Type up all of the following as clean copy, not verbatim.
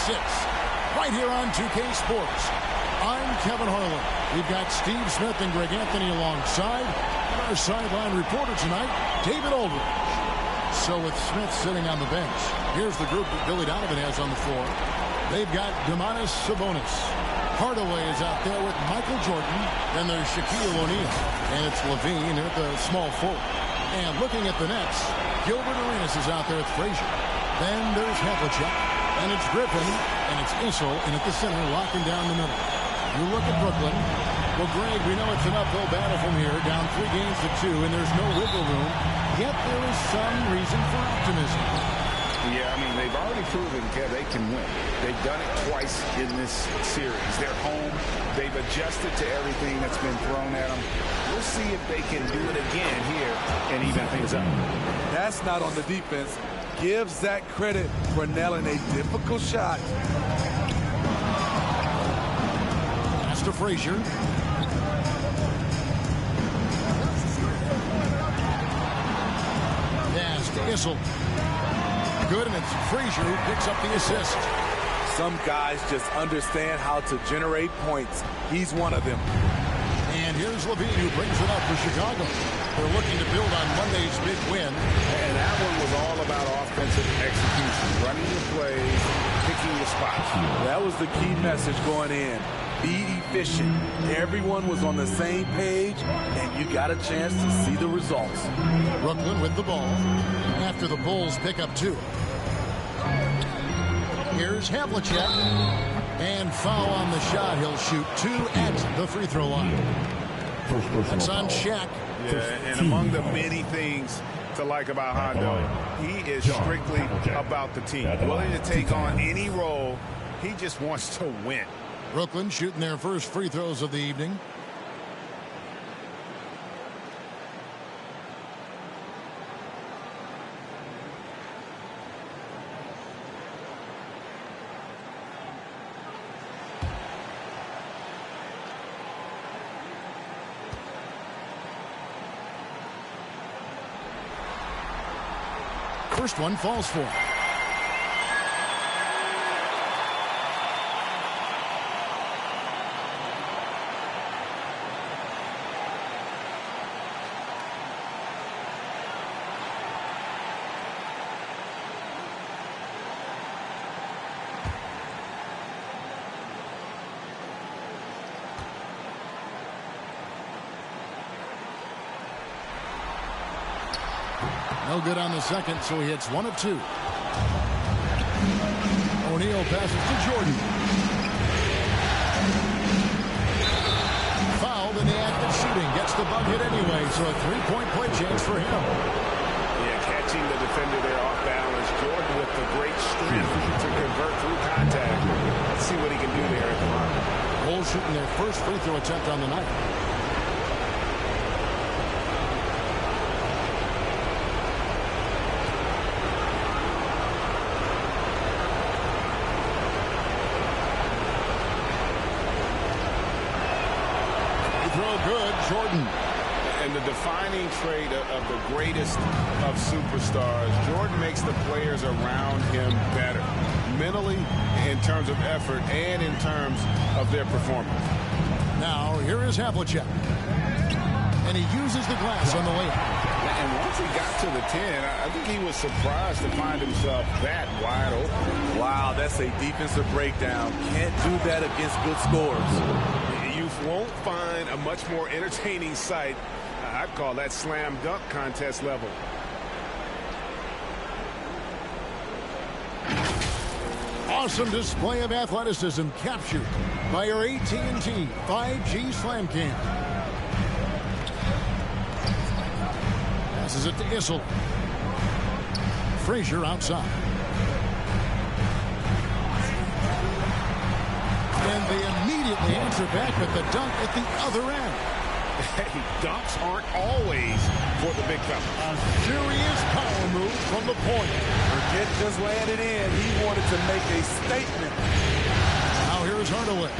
6. Right here on 2K Sports. I'm Kevin Harlan. We've got Steve Smith and Greg Anthony alongside. And our sideline reporter tonight, David Aldridge. So with Smith sitting on the bench, here's the group that Billy Donovan has on the floor. They've got Domantas Sabonis. Hardaway is out there with Michael Jordan. Then there's Shaquille O'Neal. And it's Levine at the small forward. And looking at the Nets, Gilbert Arenas is out there with Frazier. Then there's Havlicek. And it's Griffin. And it's Issel. And at the center, locking down the middle. You look at Brooklyn. Well, Greg, we know it's an uphill battle from here. Down 3 games to 2. And there's no wiggle room. Yet there is some reason for optimism. Yeah, I mean, they've already proven, Kev, they can win. They've done it twice in this series. They're home. They've adjusted to everything that's been thrown at them. We'll see if they can do it again here and even things up. That's not on the defense. Give Zach credit for nailing a difficult shot. Pass to Frazier. Pass to Issel. Good, and it's Frazier who picks up the assist. Some guys just understand how to generate points. He's one of them. And here's Levine who brings it up for Chicago. They're looking to build on Monday's big win. And that one was all about offensive execution, running the plays, picking the spots. That was the key message going in. Be efficient. Everyone was on the same page, and you got a chance to see the results. Brooklyn with the ball after the Bulls pick up 2. Here's Havlicek. And foul on the shot. He'll shoot 2 at the free throw line. That's on Shaq. Yeah, and among the many things to like about Hondo, he is strictly about the team. Willing to take on any role. He just wants to win. Brooklyn shooting their first free throws of the evening. First one falls for him. No good on the second, so he hits 1 of 2. O'Neal passes to Jordan. Fouled in the act of shooting. Gets the bucket anyway, so a 3-point play chance for him. Yeah, catching the defender there off balance. Jordan with the great strength to convert through contact. Let's see what he can do there at the line. Bulls shooting their first free throw attempt on the night. Jordan. And the defining trait of the greatest of superstars, Jordan makes the players around him better. Mentally, in terms of effort, and in terms of their performance. Now, here is Havlicek. And he uses the glass on the layup. And once he got to the 10, I think he was surprised to find himself that wide open. Wow, that's a defensive breakdown. Can't do that against good scores. You won't find a much more entertaining sight. I'd call that slam dunk contest level. Awesome display of athleticism captured by your AT&T 5G Slam Cam. Passes it to Issel. Frazier outside. And they immediately answer back with the dunk at the other end. Hey, dunks aren't always for the big fella. A serious power move from the point. Burkett just landed in. He wanted to make a statement. Now here's Hardaway.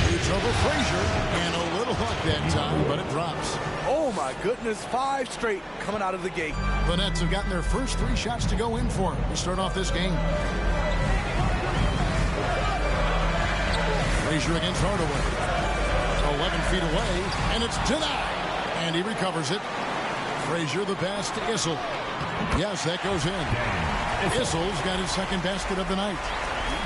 Shoots over Frazier. And a little luck that time, but it drops. Oh, my goodness. 5 straight coming out of the gate. The Nets have gotten their first 3 shots to go in for them to start off this game. Frazier against Hardaway. 11 feet away, and it's denied. And he recovers it. Frazier, the pass to Issel. Yes, that goes in. Issel's got his second basket of the night.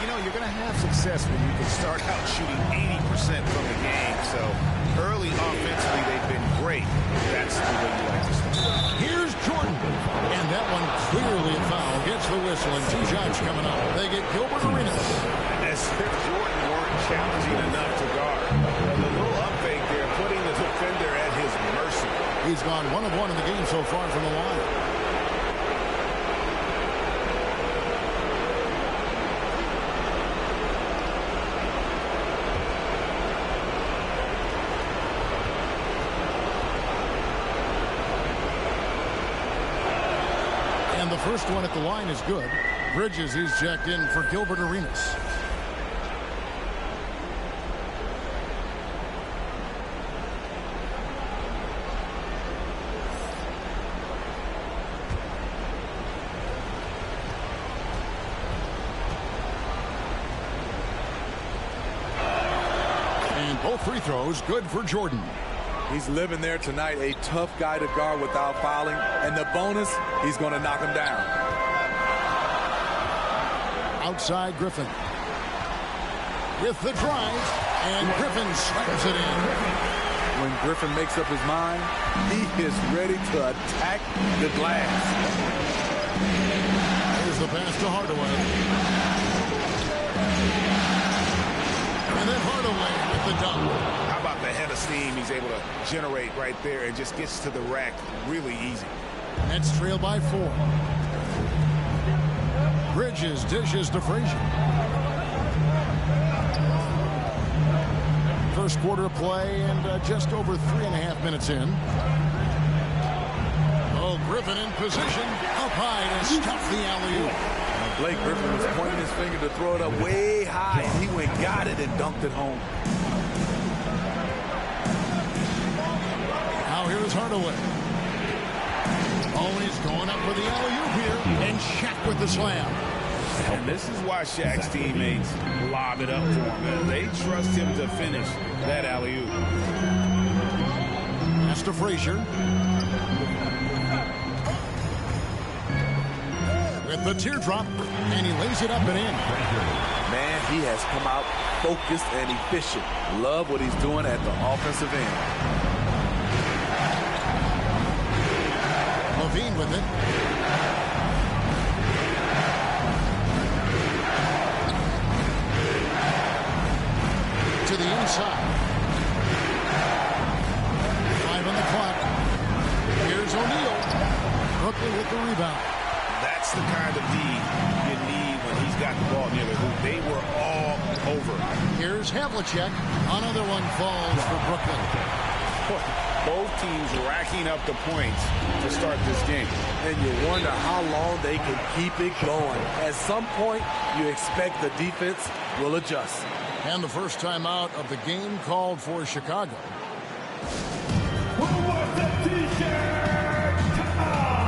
You know, you're going to have success when you can start out shooting 80% from the game. So early offensively, they've been great. That's the way you like to start. Here's Jordan. And that one clearly a foul. Gets the whistle, and 2 shots coming up. They get Gilbert Arenas. As if Jordan weren't challenging enough to guard. The little up fake there, putting the defender at his mercy. He's gone 1 of 1 in the game so far from the line. And the first one at the line is good. Bridges is checked in for Gilbert Arenas. And both free throws good for Jordan. He's living there tonight, a tough guy to guard without fouling. And the bonus, he's going to knock him down. Outside Griffin. With the drive, and Griffin slams it in. When Griffin makes up his mind, he is ready to attack the glass. Here's the pass to Hardaway. And then Hardaway with the dunk. How about the head of steam he's able to generate right there and just gets to the rack really easy. Nets trail by 4. Bridges dishes to Frazier. First quarter of play and just over 3.5 minutes in. Oh, Griffin in position. Up high to stop the alley-oop. Blake Griffin was pointing his finger to throw it up way high, and he went got it and dunked it home. Now here is Hardaway. Oh, he's going up for the alley-oop here. And Shaq with the slam. And this is why Shaq's teammates lob it up for him. They trust him to finish that alley-oop. Pass to Frazier. With the teardrop, and he lays it up and in. Man, he has come out focused and efficient. Love what he's doing at the offensive end. Levine with it. To the inside. 5 on the clock. Here's O'Neal. Brooklyn with the rebound. That's the kind of D you need when he's got the ball near the hoop. They were all over. Here's Havlicek. Another one falls for Brooklyn. Both teams racking up the points to start this game. And you wonder how long they can keep it going. At some point, you expect the defense will adjust. And the first time out of the game called for Chicago. Who wants a t-shirt? Come on!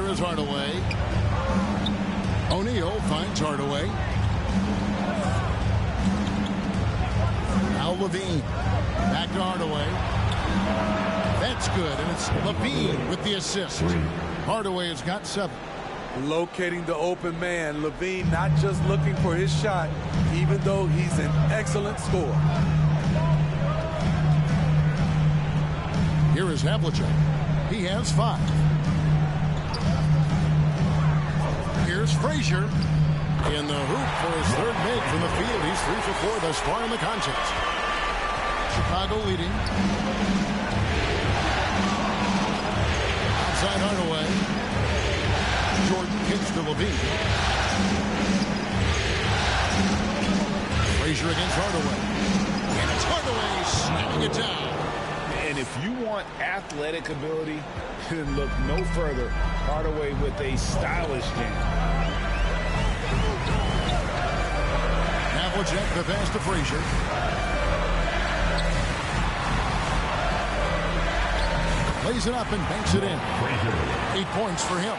here is Hardaway. O'Neal finds Hardaway. Now Levine. Back to Hardaway. That's good, and it's Levine with the assist. Hardaway has got 7. Locating the open man. Levine not just looking for his shot, even though he's an excellent scorer. Here is Havlicek. He has 5. Here's Frazier in the hoop for his 3rd make from the field. He's 3 for 4 thus far in the contest. Chicago leading. Outside Hardaway. Jordan kicks to Levine. Frazier against Hardaway. And it's Hardaway snapping it down. And if you want athletic ability, then look no further. Hardaway with a stylish game. Havlicek the pass to Frazier. Lays it up and banks it in. 8 points for him.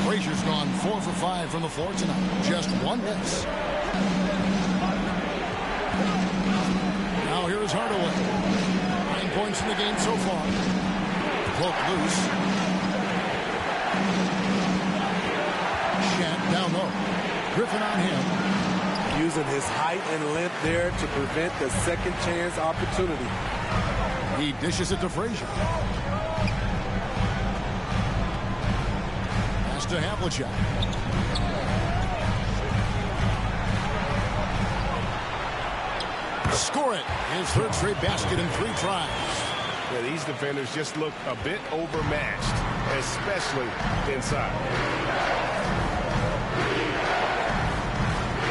Frazier's gone 4 for 5 from the floor tonight. Just 1 miss. Now here is Hardaway. 9 points in the game so far. Cloak loose. Shat down low. Griffin on him. Using his height and length there to prevent the second chance opportunity. He dishes it to Frazier. Pass to Havlicek. Score it. His 3rd straight basket in 3 tries. Yeah, these defenders just look a bit overmatched, especially inside.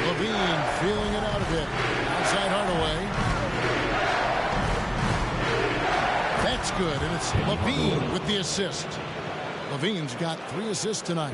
Levine feeling it out a bit. Outside Hardaway. That's good, and it's Levine with the assist. Levine's got 3 assists tonight.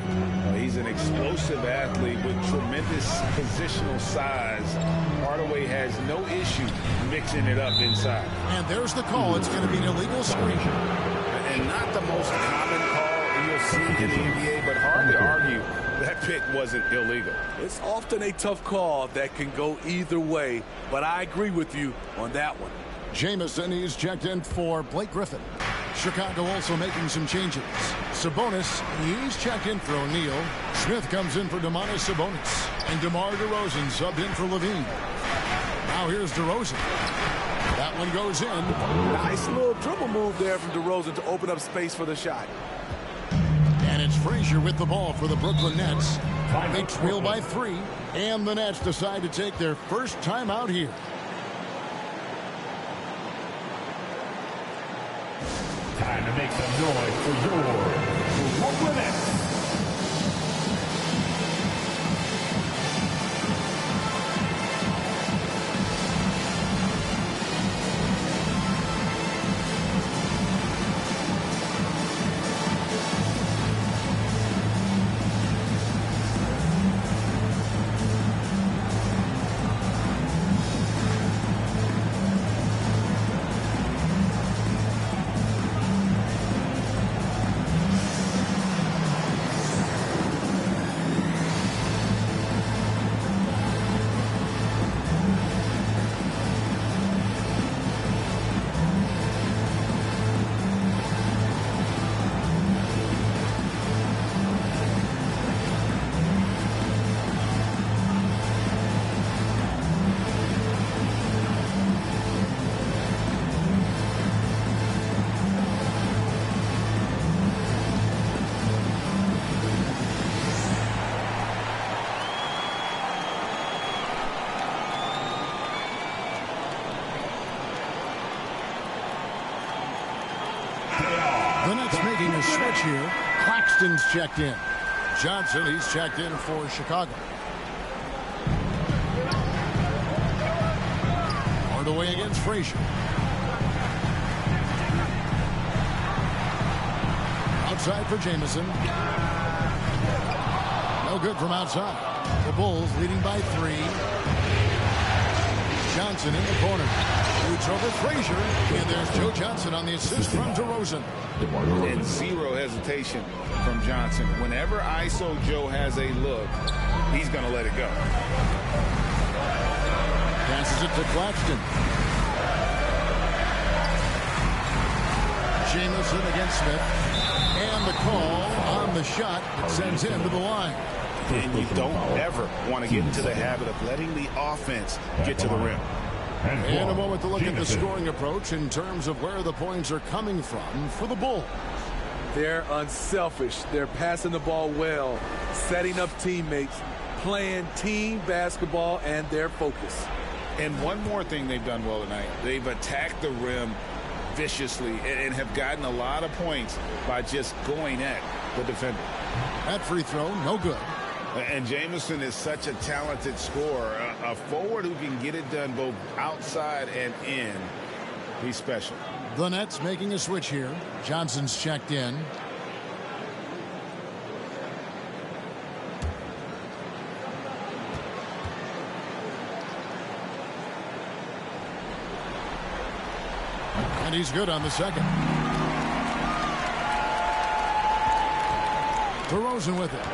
He's an explosive athlete with tremendous positional size. Hardaway has no issue mixing it up inside. And there's the call. It's going to be an illegal screen. And not the most common call you'll see in the NBA, but hard to argue that pick wasn't illegal. It's often a tough call that can go either way, but I agree with you on that one. Jamison, he's checked in for Blake Griffin. Chicago also making some changes. Sabonis, he's checked in for O'Neal. Smith comes in for Domantas Sabonis. And DeMar DeRozan subbed in for Levine. Now here's DeRozan. That one goes in. Nice little dribble move there from DeRozan to open up space for the shot. And it's Frazier with the ball for the Brooklyn Nets. They trail by 3. And the Nets decide to take their first time out here. Time to make some noise for your Brooklyn Nets. The Nets making a switch here. Claxton's checked in. Johnson, he's checked in for Chicago. Hardaway against Frazier. Outside for Jamison. No good from outside. The Bulls leading by 3. Johnson in the corner. Huge It's over Frazier. And there's Joe Johnson on the assist from DeRozan. And zero hesitation from Johnson. Whenever ISO Joe has a look, he's going to let it go. Passes it to Claxton. Jamison against Smith. And the call on the shot that sends him to the line. And you don't ever want to get into the habit of letting the offense get to the rim. In a moment to look at the scoring approach in terms of where the points are coming from for the Bulls. They're unselfish. They're passing the ball well, setting up teammates, playing team basketball, and their focus. And one more thing they've done well tonight. They've attacked the rim viciously and have gotten a lot of points by just going at the defender. That free throw, no good. And Jamison is such a talented scorer, a forward who can get it done both outside and in. He's special. The Nets making a switch here. Johnson's checked in. And he's good on the second. DeRozan with it.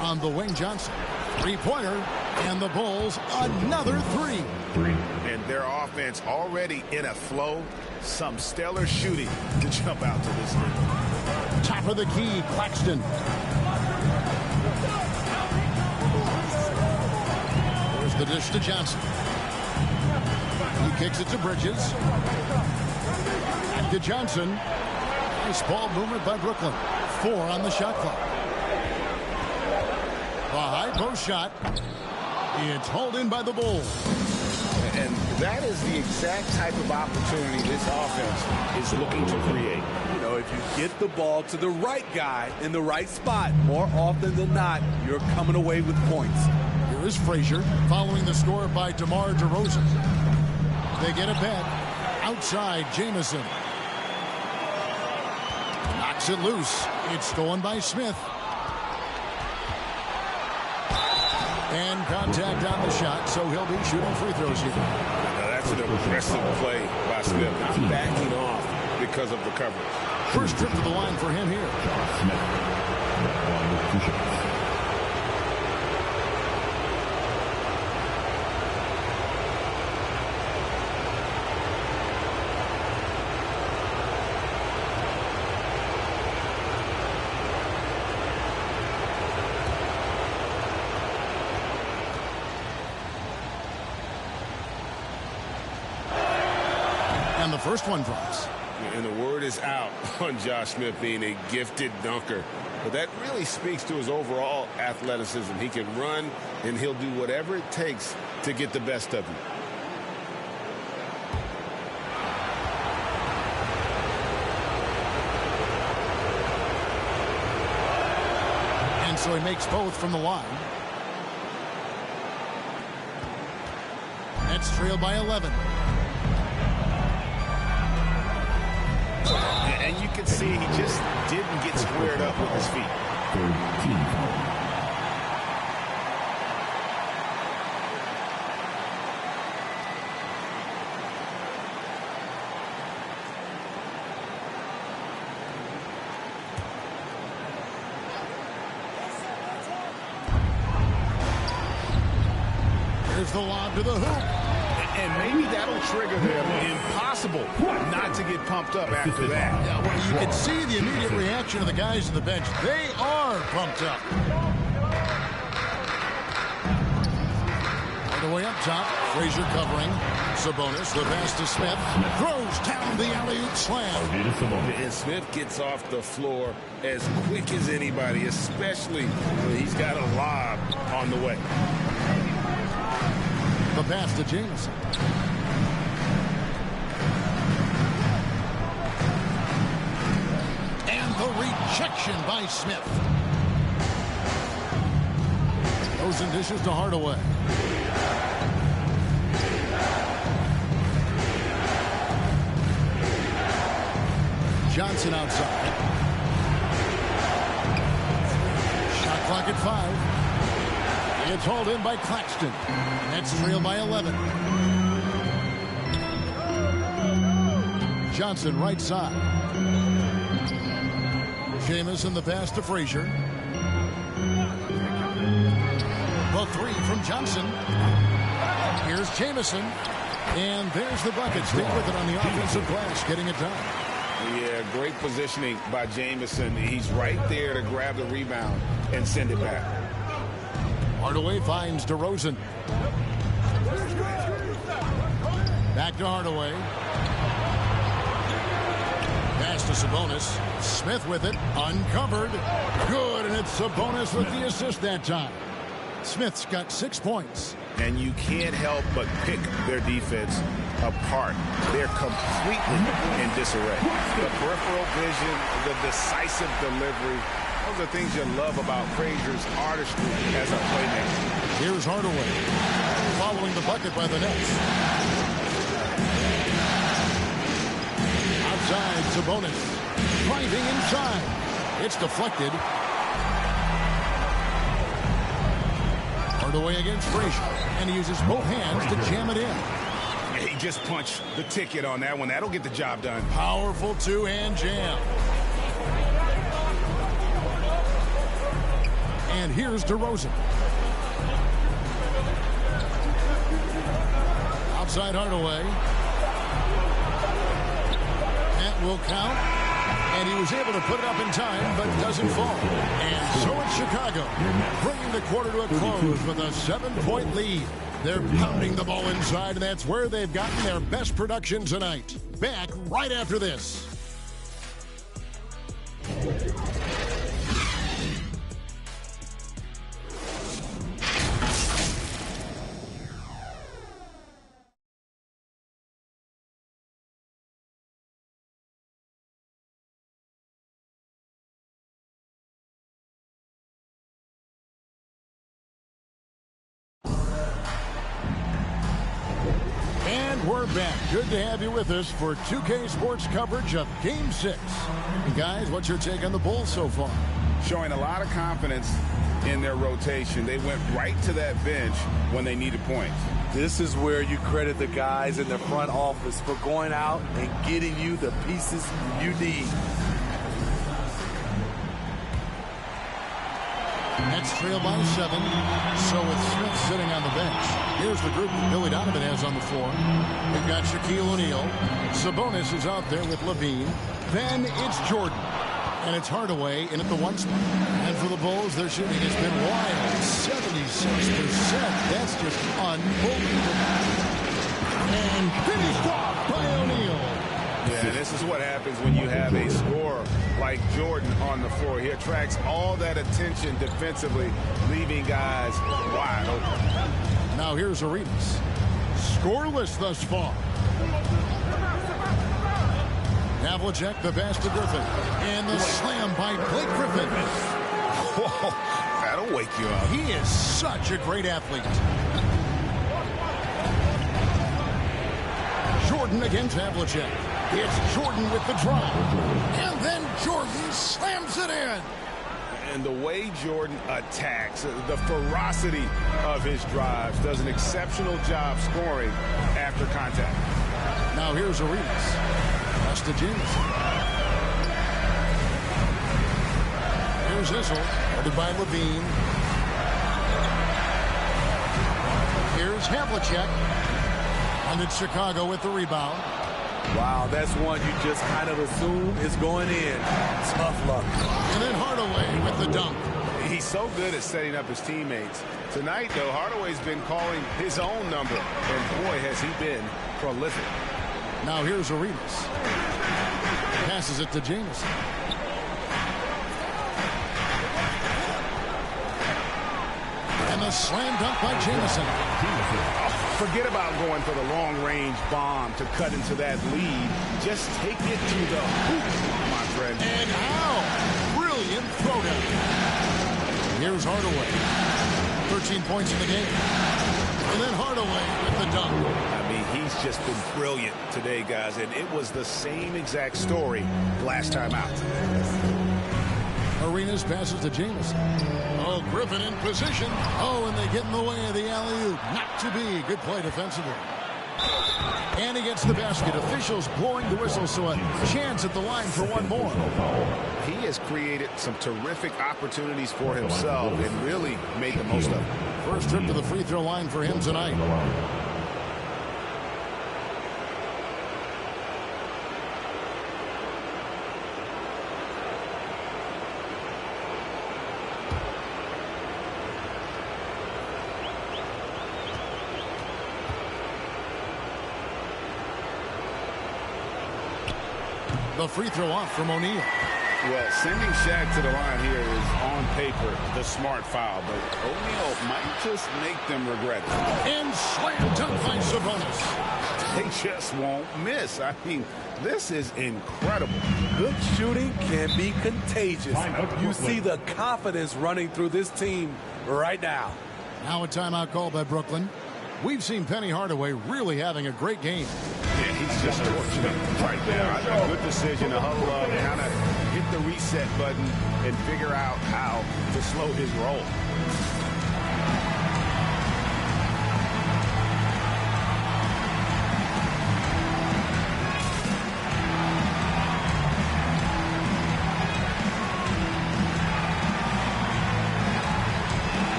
On the wing, Johnson. Three-pointer, and the Bulls another three. And their offense already in a flow. Some stellar shooting to jump out to this lead. Top of the key, Claxton. There's the dish to Johnson. He kicks it to Bridges. Back to Johnson. Nice ball movement by Brooklyn. 4 on the shot clock. The high post shot. It's hauled in by the Bulls. And that is the exact type of opportunity this offense is looking to create. You know, if you get the ball to the right guy in the right spot, more often than not, you're coming away with points. Here is Frazier following the score by DeMar DeRozan. They get a bet. Outside, Jamison. Knocks it loose. It's stolen by Smith. And contact on the shot, so he'll be shooting free throws here. Now that's an aggressive play by Smith, not backing off because of the coverage. First trip to the line for him here. And the first one drops. And the word is out on Josh Smith being a gifted dunker. But that really speaks to his overall athleticism. He can run, and he'll do whatever it takes to get the best of you. And so he makes both from the line. Nets trail by 11. And you can see he just didn't get squared up with his feet. Here's the lob to the hoop. And maybe that'll trigger them. Impossible not to get pumped up after that. Yeah, well, you can see the immediate reaction of the guys on the bench. They are pumped up. All the way up top, Frazier covering. Sabonis, the pass to Smith. Throws down the alley-oop slam. And Smith gets off the floor as quick as anybody, especially when he's got a lob on the way. The pass to Jamison. And the rejection by Smith. Goes and dishes to Hardaway. Johnson outside. Shot Clock at 5. It's hauled in by Claxton. That's trailed by 11. Johnson right side. Jamison the pass to Frazier. The three from Johnson. Here's Jamison. And there's the bucket. Stick with it on the offensive glass, getting it done. Yeah, great positioning by Jamison. He's right there to grab the rebound and send it back. Hardaway finds DeRozan. Back to Hardaway. Pass to Sabonis. Smith with it. Uncovered. Good, and it's Sabonis with the assist that time. Smith's got 6 points. And you can't help but pick their defense apart. They're completely in disarray. The peripheral vision, the decisive delivery, those are things you love about Frazier's artistry as a playmaker. Here's Hardaway following the bucket by the Nets. Outside, Sabonis driving inside. It's deflected. Hardaway against Frazier, and he uses both hands to jam it in. He just punched the ticket on that one. That'll get the job done. Powerful two-hand jam. And here's DeRozan. Outside Hardaway. That will count. And he was able to put it up in time, but doesn't fall. And so it's Chicago, bringing the quarter to a close with a 7-point lead. They're pounding the ball inside, and that's where they've gotten their best production tonight. Back right after this. We're back. Good to have you with us for 2K Sports coverage of Game 6. And guys, what's your take on the Bulls so far? Showing a lot of confidence in their rotation. They went right to that bench when they needed points. This is where you credit the guys in the front office for going out and getting you the pieces you need. Nets trail by 7. So with Smith sitting on the bench. Here's the group that Billy Donovan has on the floor. We've got Shaquille O'Neal. Sabonis is out there with Levine. Then it's Jordan. And it's Hardaway in at the 1 spot. And for the Bulls, their shooting has been wild. 76%. That's just unbelievable. And finished off by O'Neal. Yeah, this is what happens when you have a scorer like Jordan on the floor. He attracts all that attention defensively, leaving guys wide open. Now here's Arenas. Scoreless thus far. Havlicek, the pass to Griffin. And the slam by Blake Griffin. Whoa, that'll wake you up. He is such a great athlete. Jordan against Havlicek. It's Jordan with the drive. And then Jordan slams it in. And the way Jordan attacks, the ferocity of his drives, does an exceptional job scoring after contact. Now here's Arenas. That's to Jamison. Here's Issel, guarded by Levine. Here's Havlicek. And it's Chicago with the rebound. Wow, that's one you just kind of assume is going in. Tough luck. And then Hardaway with the dunk. He's so good at setting up his teammates. Tonight, though, Hardaway's been calling his own number. And, boy, has he been prolific. Now here's Arenas. Passes it to Jamison. And the slam dunk by Jamison. Forget about going for the long-range bomb to cut into that lead. Just take it to the hoop, my friend. And how? Brilliant throwdown. Here's Hardaway. 13 points in the game. And then Hardaway with the dunk. I mean, he's just been brilliant today, guys. And it was the same exact story last time out. Arenas passes to Jamison. Oh, Griffin in position. Oh, and they get in the way of the alley-oop. Not to be. Good play defensively. And he gets the basket. Officials blowing the whistle, so a chance at the line for one more. He has created some terrific opportunities for himself and really made the most of it. First trip to the free throw line for him tonight. The free throw off from O'Neal. Well, sending Shaq to the line here is on paper the smart foul, but O'Neal might just make them regret it. And slam dunk by Sabonis. They just won't miss. I mean, this is incredible. Good shooting can be contagious. You see the confidence running through this team right now. Now a timeout call by Brooklyn. We've seen Penny Hardaway really having a great game. Yeah, he's just torching it right now. A good decision to huddle up, kind of hit the reset button, and figure out how to slow his roll.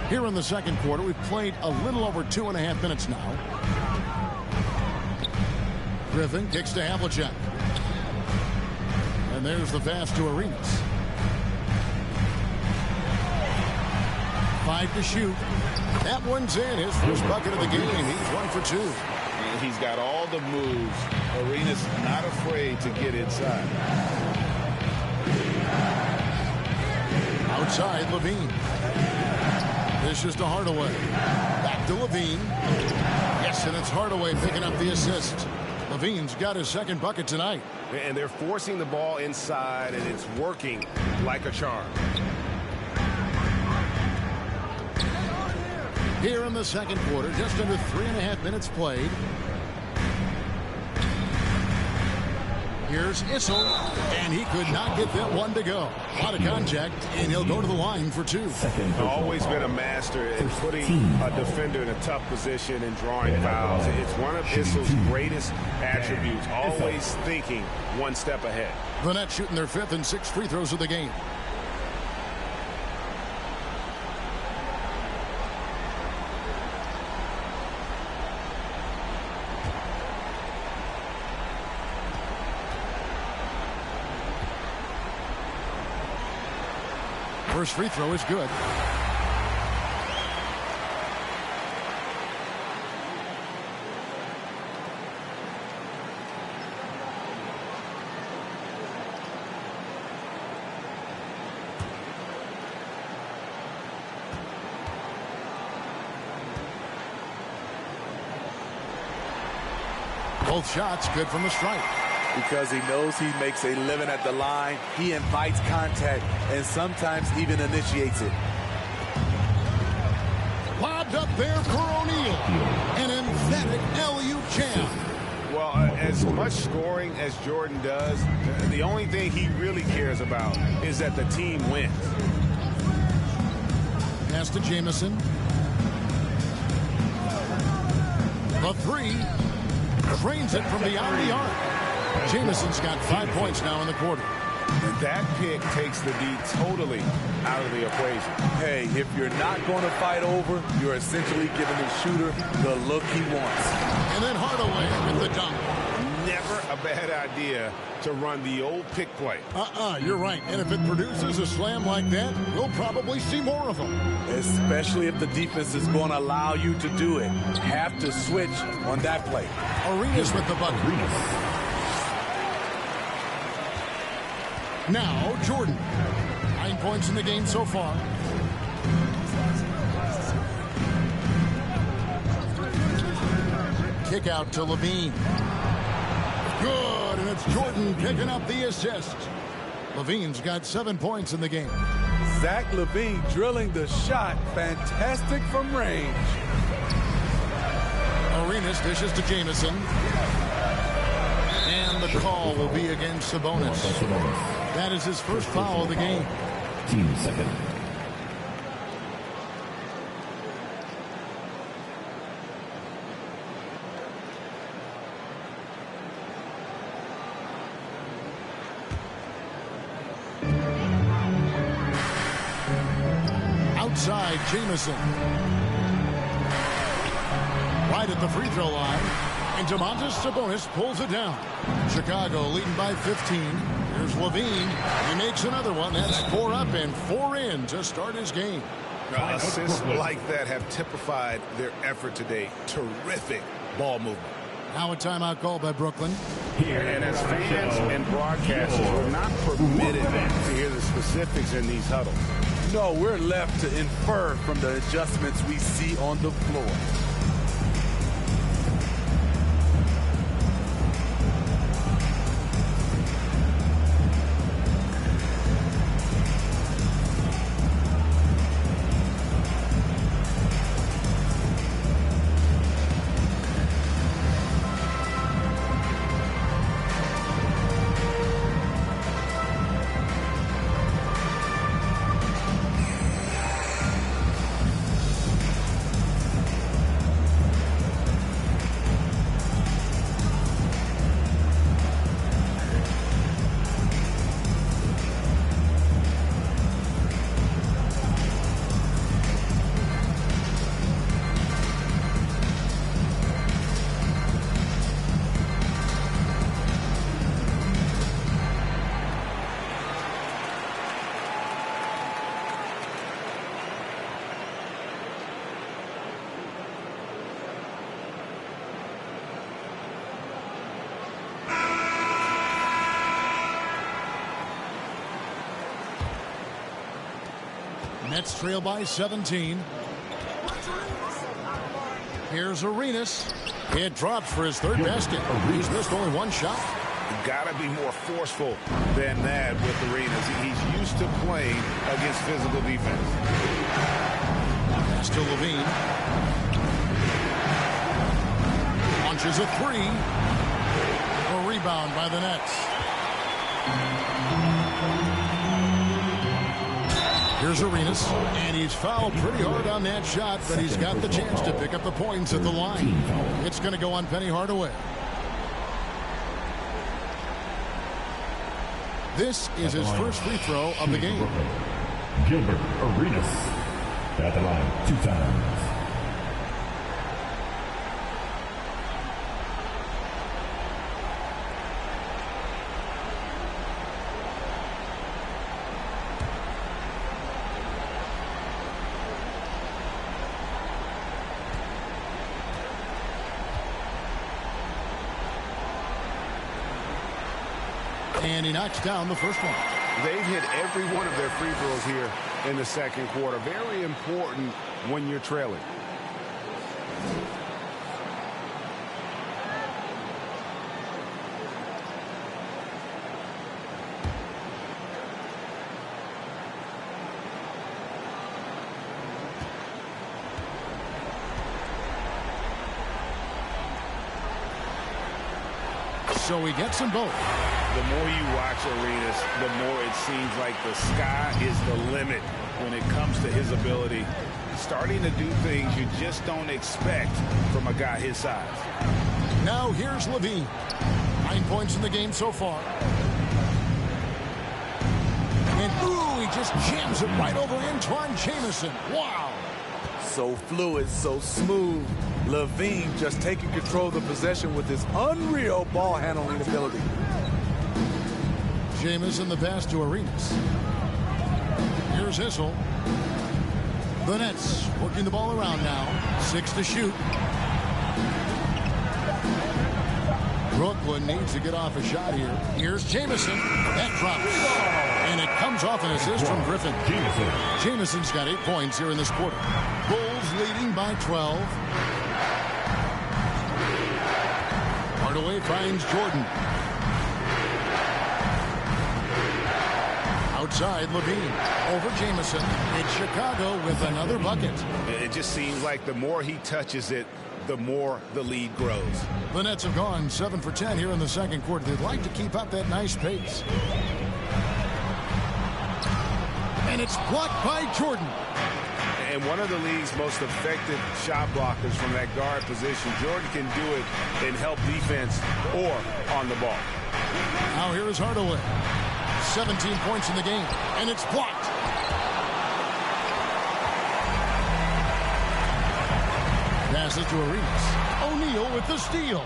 Here in the second quarter, we've played a little over 2.5 minutes now. Griffin kicks to Havlicek. And there's the pass to Arenas. 5 to shoot. That one's in. His first bucket of the game. He's 1 for 2. And he's got all the moves. Arenas not afraid to get inside. Outside, Levine. This is to Hardaway. Back to Levine. Yes, and it's Hardaway picking up the assist. Levine's got his second bucket tonight. And they're forcing the ball inside, and it's working like a charm. Here in the second quarter, just under 3.5 minutes played. Here's Issel, and he could not get that one to go. A lot of contact, and he'll go to the line for 2. Always been a master in putting a defender in a tough position and drawing fouls. It's one of Issel's greatest attributes, always thinking one step ahead. The Nets shooting their 5th and 6th free throws of the game. First free throw is good. Both shots good from the strike. Because he knows he makes a living at the line, he invites contact and sometimes even initiates it. Lobbed up there for O'Neal. An emphatic alley-oop jam. Well, as much scoring as Jordan does, the only thing he really cares about is that the team wins. Pass to Jamison. The 3. Trains it from beyond the arc. Jamison's got 5 points now in the quarter. And that pick takes the D totally out of the equation. Hey, if you're not going to fight over, you're essentially giving the shooter the look he wants. And then Hardaway with the dunk. Never a bad idea to run the old pick play. You're right. And if it produces a slam like that, we'll probably see more of them. Especially if the defense is going to allow you to do it. Have to switch on that play. Arenas with the bucket. Now, Jordan. 9 points in the game so far. Kick out to Levine. Good, and Jordan picking up the assist. Levine's got 7 points in the game. Zach LaVine drilling the shot. Fantastic from range. Arenas dishes to Jamison. And the call will be against Sabonis. That is his first foul of the game. Team second. Outside, Jamison. Right at the free throw line. And Domantas Sabonis pulls it down. Chicago leading by 15. Here's Levine. He makes another one. That's 4 up and 4 in to start his game. Assists like that have typified their effort today. Terrific ball movement. Now a timeout call by Brooklyn. And as fans and broadcasters, we're not permitted to hear the specifics in these huddles. No, we're left to infer from the adjustments we see on the floor. Nets trail by 17. Here's Arenas. It drops for his third basket. He's missed only one shot. You've got to be more forceful than that with Arenas. He's used to playing against physical defense. Pass to Levine. Launches a three. A rebound by the Nets. Here's Arenas, and he's fouled pretty hard on that shot, but he's got the chance to pick up the points at the line. It's going to go on Penny Hardaway. This is his first free throw of the game. Gilbert Arenas at the line 2 times. And he knocks down the first one. They've hit every one of their free throws here in the second quarter. Very important when you're trailing. So he gets them both. The more you watch Arenas, the more it seems like the sky is the limit when it comes to his ability. Starting to do things you just don't expect from a guy his size. Now here's Levine. 9 points in the game so far. And ooh, he just jams it right over Antoine Jamison. Wow. So fluid, so smooth. Levine just taking control of the possession with his unreal ball handling ability. Jamison the pass to Arenas. Here's Hissel. The Nets working the ball around now. 6 to shoot. Brooklyn needs to get off a shot here. Here's Jamison. That drops. And it comes off an assist from Griffin. Jamison's got 8 points here in this quarter. Bulls leading by 12. Hardaway finds Jordan. Outside, Levine. Over Jamison. It's Chicago with another bucket. It just seems like the more he touches it, the more the lead grows. The Nets have gone 7 for 10 here in the second quarter. They'd like to keep up that nice pace. And it's blocked by Jordan. And one of the league's most effective shot blockers from that guard position. Jordan can do it in help defense or on the ball. Now here is Hardaway. 17 points in the game, and it's blocked. Passes to Arenas. O'Neal with the steal.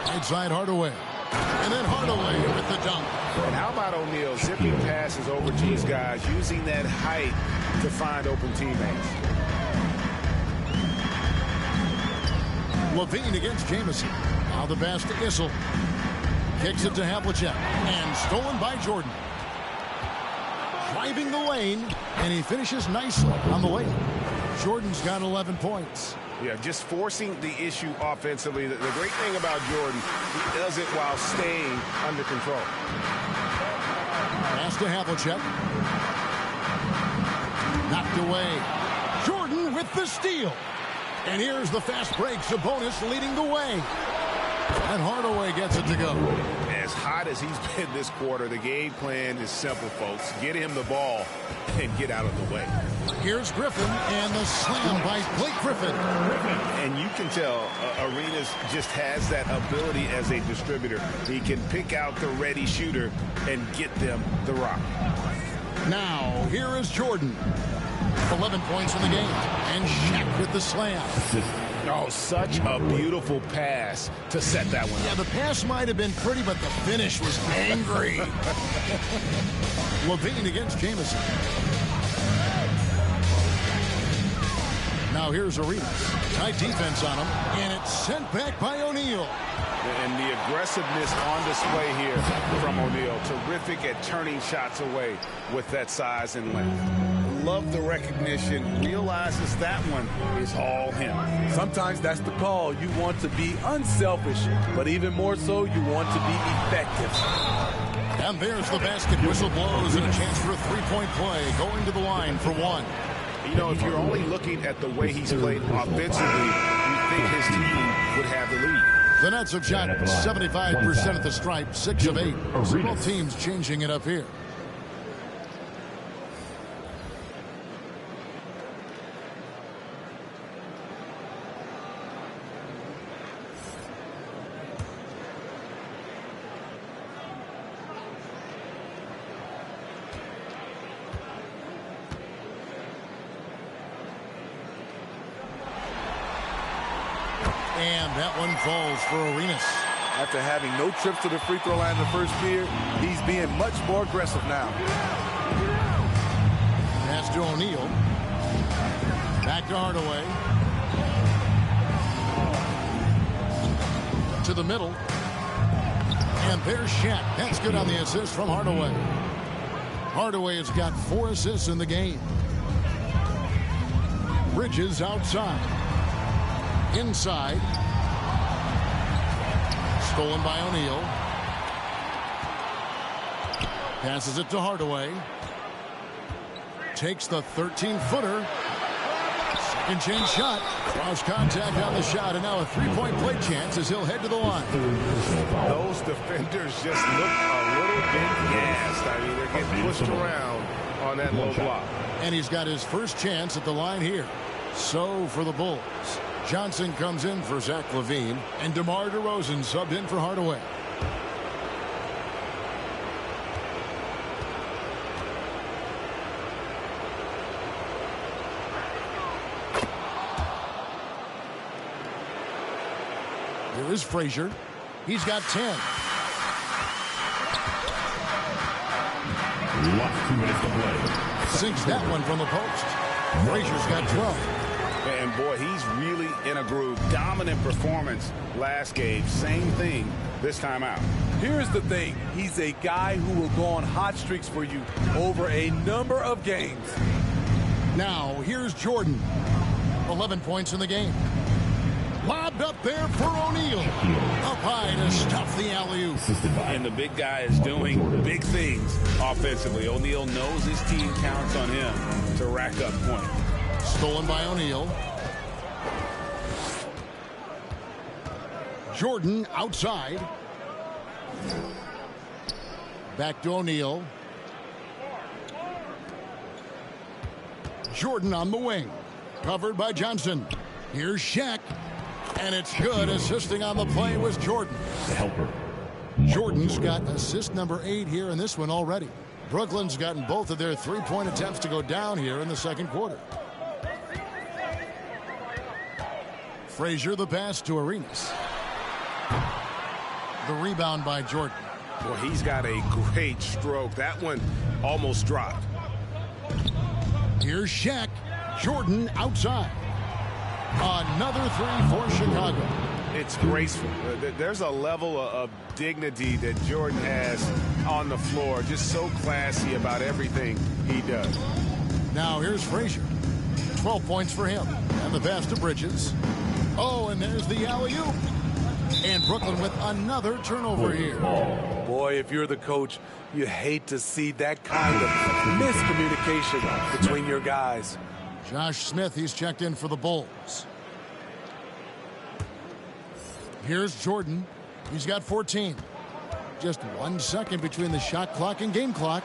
Right side Hardaway. And then Hardaway with the dunk. And how about O'Neal zipping passes over to these guys, using that height to find open teammates. Levine against Jamison. Now the pass to Issel. Kicks it to Havlicek. And stolen by Jordan. Driving the lane. And he finishes nicely on the layup. Jordan's got 11 points. Yeah, just forcing the issue offensively. The great thing about Jordan, he does it while staying under control. Pass to Havlicek. Knocked away. Jordan with the steal. And here's the fast break. Sabonis leading the way. And Hardaway gets it to go. As hot as he's been this quarter, the game plan is simple, folks. Get him the ball and get out of the way. Here's Griffin, and the slam by Blake Griffin. And you can tell Arenas just has that ability as a distributor. He can pick out the ready shooter and get them the rock. Now, here is Jordan. 11 points in the game. And Shaq with the slam. Oh, such a beautiful pass to set that one up. Yeah, the pass might have been pretty, but the finish was angry. Levine against Jamison. Now here's Arenas. Tight defense on him, and it's sent back by O'Neal. And the aggressiveness on display here from O'Neal. Terrific at turning shots away with that size and length. Love the recognition. Realizes that one is all him. Sometimes that's the call. You want to be unselfish, but even more so, you want to be effective. And there's the basket. Whistle blows and a chance for a three-point play. Going to the line for one. You know, if you're only looking at the way he's played offensively, you think his team would have the lead. The Nets have shot 75% at the stripe, 6 of 8. So both teams changing it up here. And that one falls for Arenas. After having no trips to the free throw line in the first period, he's being much more aggressive now. Pass to O'Neal. Back to Hardaway. To the middle. And there's Shaq. That's good on the assist from Hardaway. Hardaway has got 4 assists in the game. Bridges outside. Inside. Stolen by O'Neal. Passes it to Hardaway. Takes the 13-footer. Second chance shot. Cross contact on the shot, and now a three-point play chance as he'll head to the line. Those defenders just look a little bit gassed. I mean, they're getting pushed around on that low block. And he's got his first chance at the line here. So for the Bulls, Johnson comes in for Zach LaVine, and DeMar DeRozan subbed in for Hardaway. Here is Frazier. He's got 10. Last 2 minutes to play. Sinks that one from the post. Frazier's got 12. And boy, he's really in a groove. Dominant performance last game. Same thing this time out. Here's the thing. He's a guy who will go on hot streaks for you over a number of games. Now, here's Jordan. 11 points in the game. Lobbed up there for O'Neal. Up high to stuff the alley-oop. And the big guy is doing big things offensively. O'Neal knows his team counts on him to rack up points. Stolen by O'Neal. Jordan outside. Back to O'Neal. Jordan on the wing. Covered by Johnson. Here's Shaq. And it's good. Assisting on the play was Jordan. The helper. Jordan's got assist number 8 here in this one already. Brooklyn's gotten both of their three-point attempts to go down here in the second quarter. Frazier the pass to Arenas. The rebound by Jordan. Well, he's got a great stroke. That one almost dropped. Here's Shaq. Jordan outside. Another three for Chicago. It's graceful. There's a level of dignity that Jordan has on the floor. Just so classy about everything he does. Now here's Frazier. 12 points for him. And the pass to Bridges. Oh, and there's the alley-oop. And Brooklyn with another turnover here. Boy, if you're the coach, you hate to see that kind of miscommunication between your guys. Josh Smith, he's checked in for the Bulls. Here's Jordan. He's got 14. Just 1 second between the shot clock and game clock.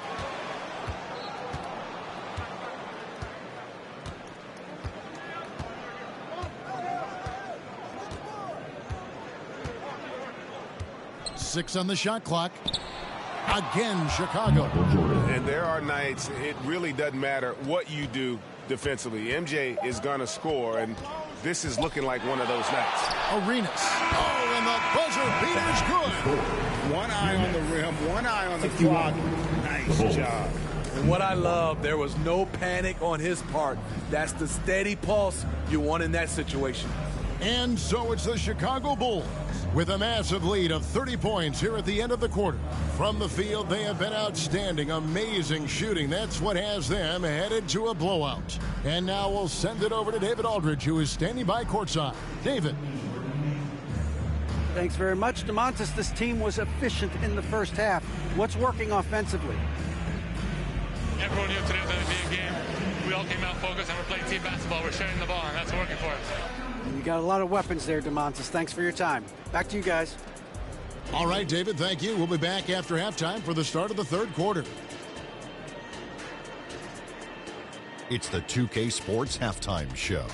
Six on the shot clock. Again, Chicago. And there are nights it really doesn't matter what you do defensively. MJ is going to score, and this is looking like one of those nights. Arenas. Oh, and the buzzer beater's good. One eye on the rim, one eye on the clock. Nice job. And what I love, there was no panic on his part. That's the steady pulse you want in that situation. And so it's the Chicago Bulls with a massive lead of 30 points here at the end of the quarter. From the field, they have been outstanding, amazing shooting. That's what has them headed to a blowout. And now we'll send it over to David Aldridge, who is standing by courtside. David. Thanks very much, DeMontis. This team was efficient in the first half. What's working offensively? Everyone knew today was going to be a game. We all came out focused and we're playing team basketball. We're sharing the ball, and that's working for us. You got a lot of weapons there, DeMontis. Thanks for your time. Back to you guys. All right, David, thank you. We'll be back after halftime for the start of the third quarter. It's the 2K Sports Halftime Show.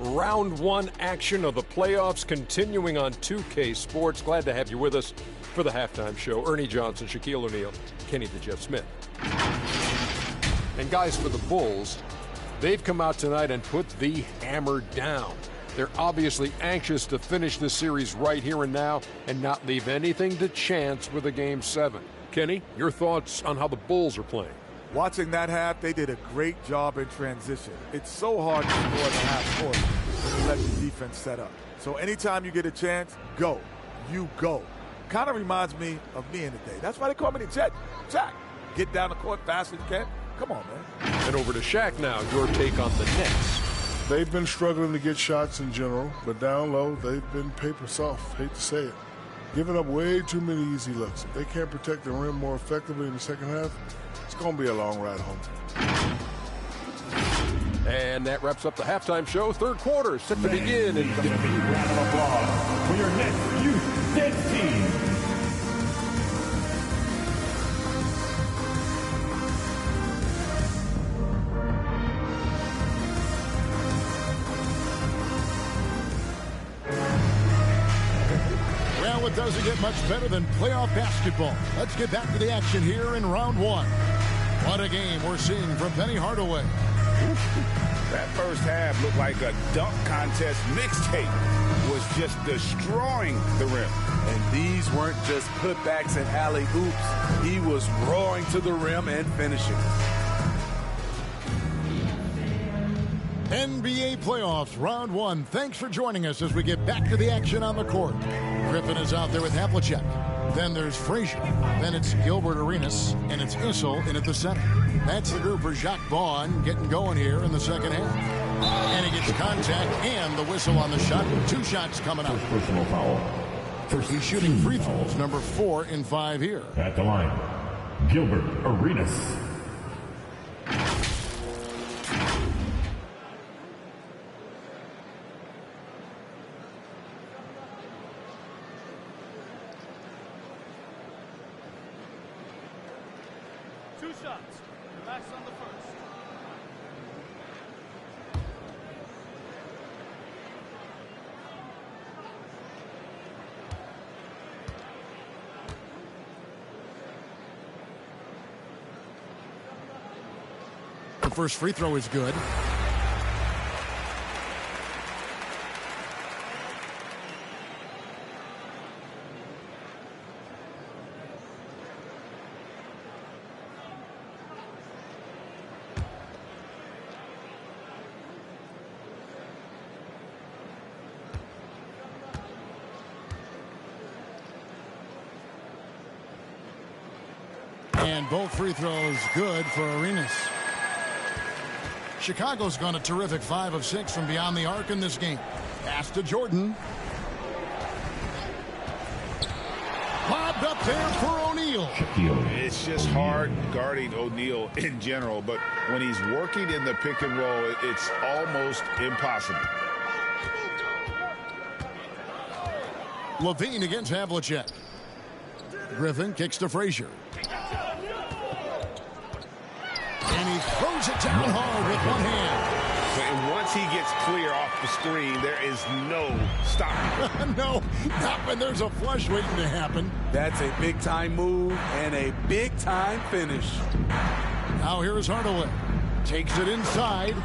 Round 1 action of the playoffs continuing on 2K Sports. Glad to have you with us for the halftime show. Ernie Johnson, Shaquille O'Neal, Kenny the Jeff Smith. And guys, for the Bulls, they've come out tonight and put the hammer down. They're obviously anxious to finish this series right here and now and not leave anything to chance with a Game 7. Kenny, your thoughts on how the Bulls are playing? Watching that half, they did a great job in transition. It's so hard to score in the half court when you let the defense set up. So anytime you get a chance, go. You go. Kind of reminds me of me in the day. That's why they call me the Jet. Jack, get down the court fast as you can. Come on, man. And over to Shaq now, your take on the Nets. They've been struggling to get shots in general, but down low, they've been paper soft. Hate to say it. Giving up way too many easy looks. If they can't protect the rim more effectively in the second half, it's going to be a long ride home. And that wraps up the halftime show. Third quarter set to begin. Give a big round of applause for your next youth Nets team. Well, it doesn't get much better than playoff basketball. Let's get back to the action here in round 1. What a game we're seeing from Penny Hardaway. That first half looked like a dunk contest mixtape. Was just destroying the rim. And these weren't just putbacks and alley-oops. He was roaring to the rim and finishing. NBA playoffs, round 1. Thanks for joining us as we get back to the action on the court. Griffin is out there with Havlicek. Then there's Frazier. Then it's Gilbert Arenas. And it's Issel in at the center. That's the group for Jacques Vaughn getting going here in the second half. And he gets contact and the whistle on the shot. 2 shots coming up. Personal foul. He's shooting free throws, number 4 in 5 here. At the line, Gilbert Arenas. Two shots. Relax on the first. The first free throw is good. And both free throws good for Arenas. Chicago's gone a terrific 5 of 6 from beyond the arc in this game. Pass to Jordan. Lobbed up there for O'Neal. It's just hard guarding O'Neal in general, but when he's working in the pick and roll, it's almost impossible. Levine against Havlicek. Griffin kicks to Frazier. And he throws it down hard with one hand. And once he gets clear off the screen, there is no stopping. No, not when there's a flush waiting to happen. That's a big-time move and a big-time finish. Now here's Hardaway. Takes it inside.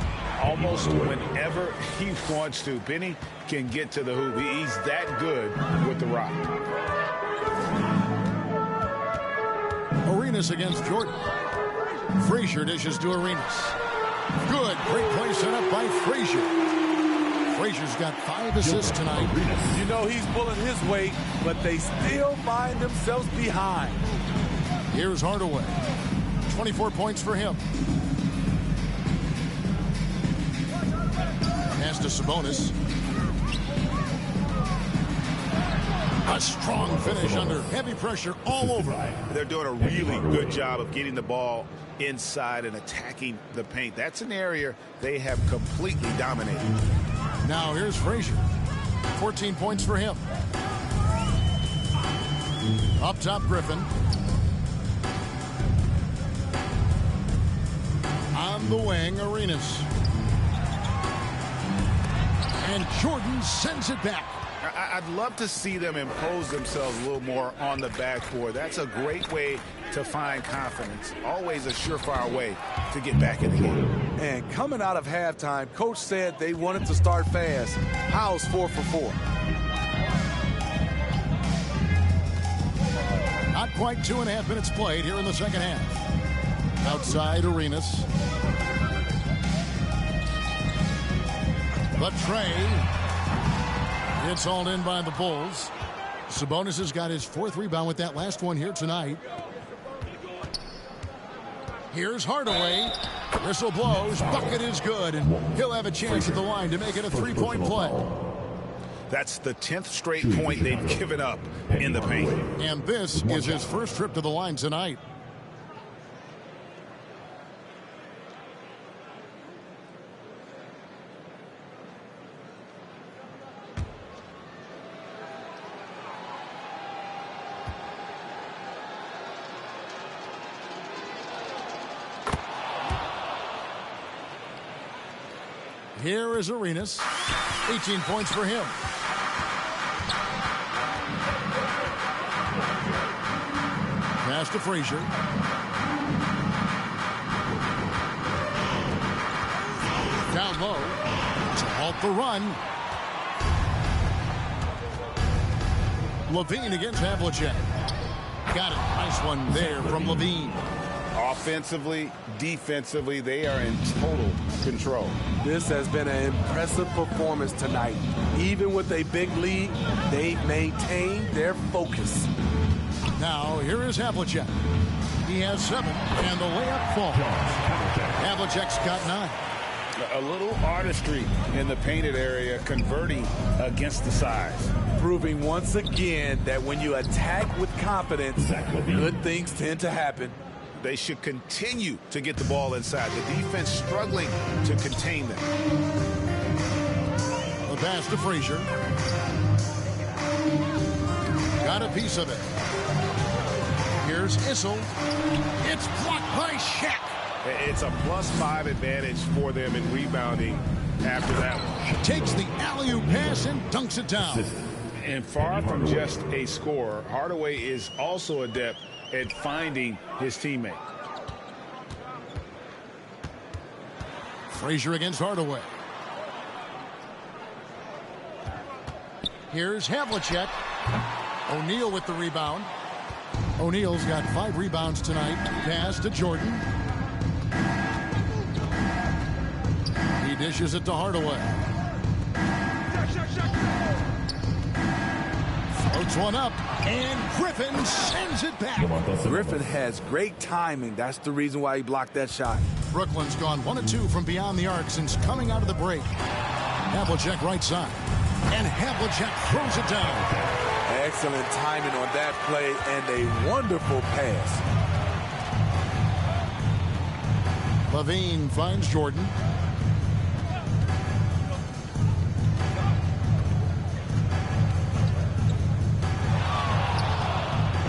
Almost whenever he wants to. Penny can get to the hoop. He's that good with the rock. Arenas against Jordan. Frazier dishes to Arenas. Good. Great play set up by Frazier. Frazier's got 5 assists tonight. You know he's pulling his weight, but they still find themselves behind. Here's Hardaway. 24 points for him. Pass to Sabonis. A strong finish under heavy pressure all over. They're doing a really good job of getting the ball inside and attacking the paint. That's an area they have completely dominated. Now here's Frazier. 14 points for him. Up top, Griffin. On the wing, Arenas. And Jordan sends it back. I'd love to see them impose themselves a little more on the backboard. That's a great way to find confidence. Always a surefire way to get back in the game. And coming out of halftime, Coach said they wanted to start fast. How's 4 for 4? Not quite 2.5 minutes played here in the second half. Outside, Arenas. The tray. It's hauled in by the Bulls. Sabonis has got his 4th rebound with that last one here tonight. Here's Hardaway. Whistle blows. Bucket is good. And he'll have a chance at the line to make it a 3-point play. That's the 10th straight point they've given up in the paint. And this is his first trip to the line tonight. Here is Arenas. 18 points for him. Pass to Frazier. Down low to halt the run. Levine against Havlicek. Got it. Nice one there from Levine. Offensively, defensively, they are in total control. This has been an impressive performance tonight. Even with a big lead, they've maintained their focus. Now, here is Havlicek. He has 7, and the layup falls. Havlicek's got 9. A little artistry in the painted area, converting against the size. Proving once again that when you attack with confidence, good things tend to happen. They should continue to get the ball inside. The defense struggling to contain them. The pass to Frazier. Got a piece of it. Here's Issel. It's blocked by Shaq. It's a +5 advantage for them in rebounding after that one. Takes the alley-oop pass and dunks it down. And far from just a scorer, Hardaway is also adept at finding his teammate. Frazier against Hardaway. Here's Havlicek. O'Neal with the rebound. O'Neal's got 5 rebounds tonight. Pass to Jordan. He dishes it to Hardaway. Floats one up, and Griffin sends it back. Griffin has great timing. That's the reason why he blocked that shot. Brooklyn's gone 1 of 2 from beyond the arc since coming out of the break. Havlicek right side. And Havlicek throws it down. Excellent timing on that play and a wonderful pass. Levine finds Jordan.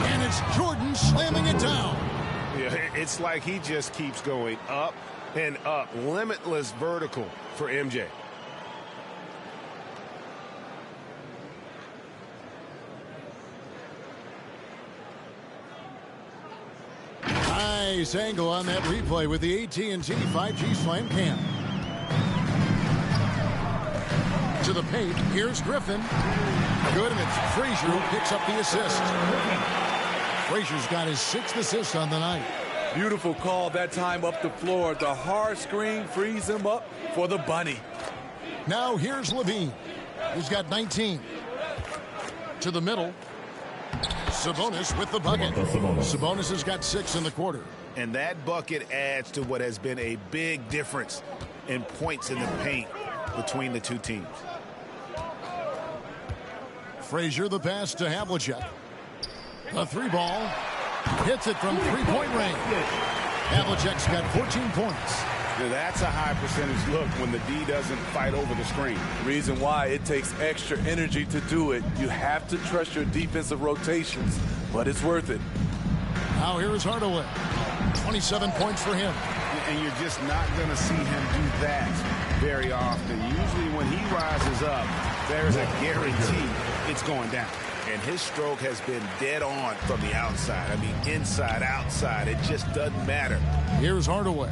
And it's Jordan slamming it down. Yeah, it's like he just keeps going up and up. Limitless vertical for MJ. Nice angle on that replay with the AT&T 5G Slam Cam. To the paint, here's Griffin. Good, and it's Frazier who picks up the assist. Frazier's got his 6th assist on the night. Beautiful call that time up the floor. The hard screen frees him up for the bunny. Now here's Levine, who's got 19. To the middle. Sabonis with the bucket. Sabonis has got 6 in the quarter. And that bucket adds to what has been a big difference in points in the paint between the two teams. Frazier the pass to Havlicek. The 3-ball. Hits it from 3-point range. Havlicek's got 14 points. Now that's a high percentage look when the D doesn't fight over the screen. Reason why it takes extra energy to do it. You have to trust your defensive rotations, but it's worth it. Now here is Hardaway. 27 points for him. And you're just not going to see him do that very often. Usually when he rises up, there's a guarantee it's going down. And his stroke has been dead on from the outside. I mean, inside, outside, it just doesn't matter. Here's Hardaway.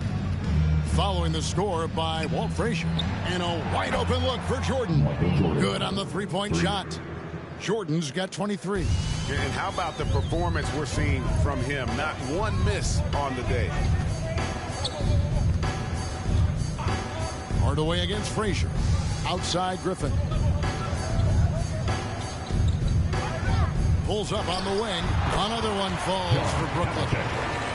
Following the score by Walt Frazier. And a wide open look for Jordan. Good on the 3-point shot. Jordan's got 23. And how about the performance we're seeing from him? Not one miss on the day. Hardaway against Frazier. Outside Griffin. Pulls up on the wing. Another one falls for Brooklyn.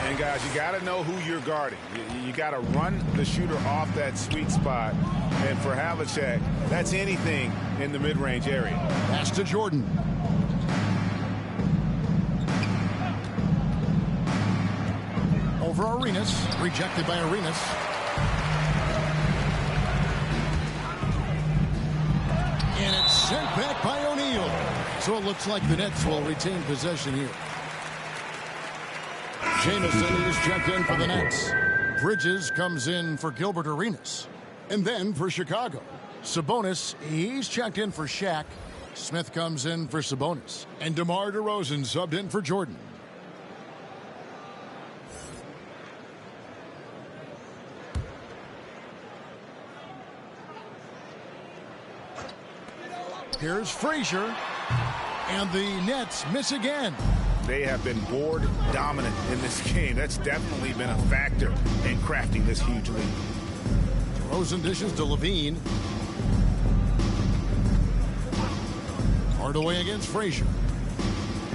And guys, you got to know who you're guarding. You got to run the shooter off that sweet spot. And for Havlicek, that's anything in the mid-range area. Pass to Jordan. Over Arenas. Rejected by Arenas. And it's sent back by O'Neal. So it looks like the Nets will retain possession here. Jamison is checked in for the Nets. Bridges comes in for Gilbert Arenas. And then for Chicago, Sabonis, he's checked in for Shaq. Smith comes in for Sabonis. And DeMar DeRozan subbed in for Jordan. Here's Frazier. And the Nets miss again. They have been board dominant in this game. That's definitely been a factor in crafting this huge lead. DeRozan dishes to Levine. Hardaway against Frazier.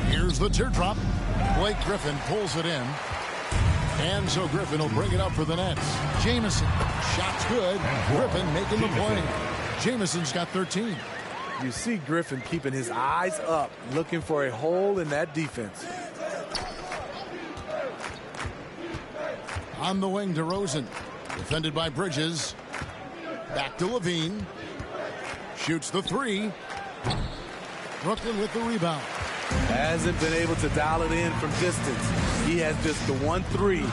Here's the teardrop. Blake Griffin pulls it in. And so Griffin will bring it up for the Nets. Jamison, shot's good. Griffin making the play. Jamison's got 13. You see Griffin keeping his eyes up, looking for a hole in that defense. On the wing to Rosen. Defended by Bridges. Back to Levine. Shoots the three. Brooklyn with the rebound. Hasn't been able to dial it in from distance. He has just the 1-3, and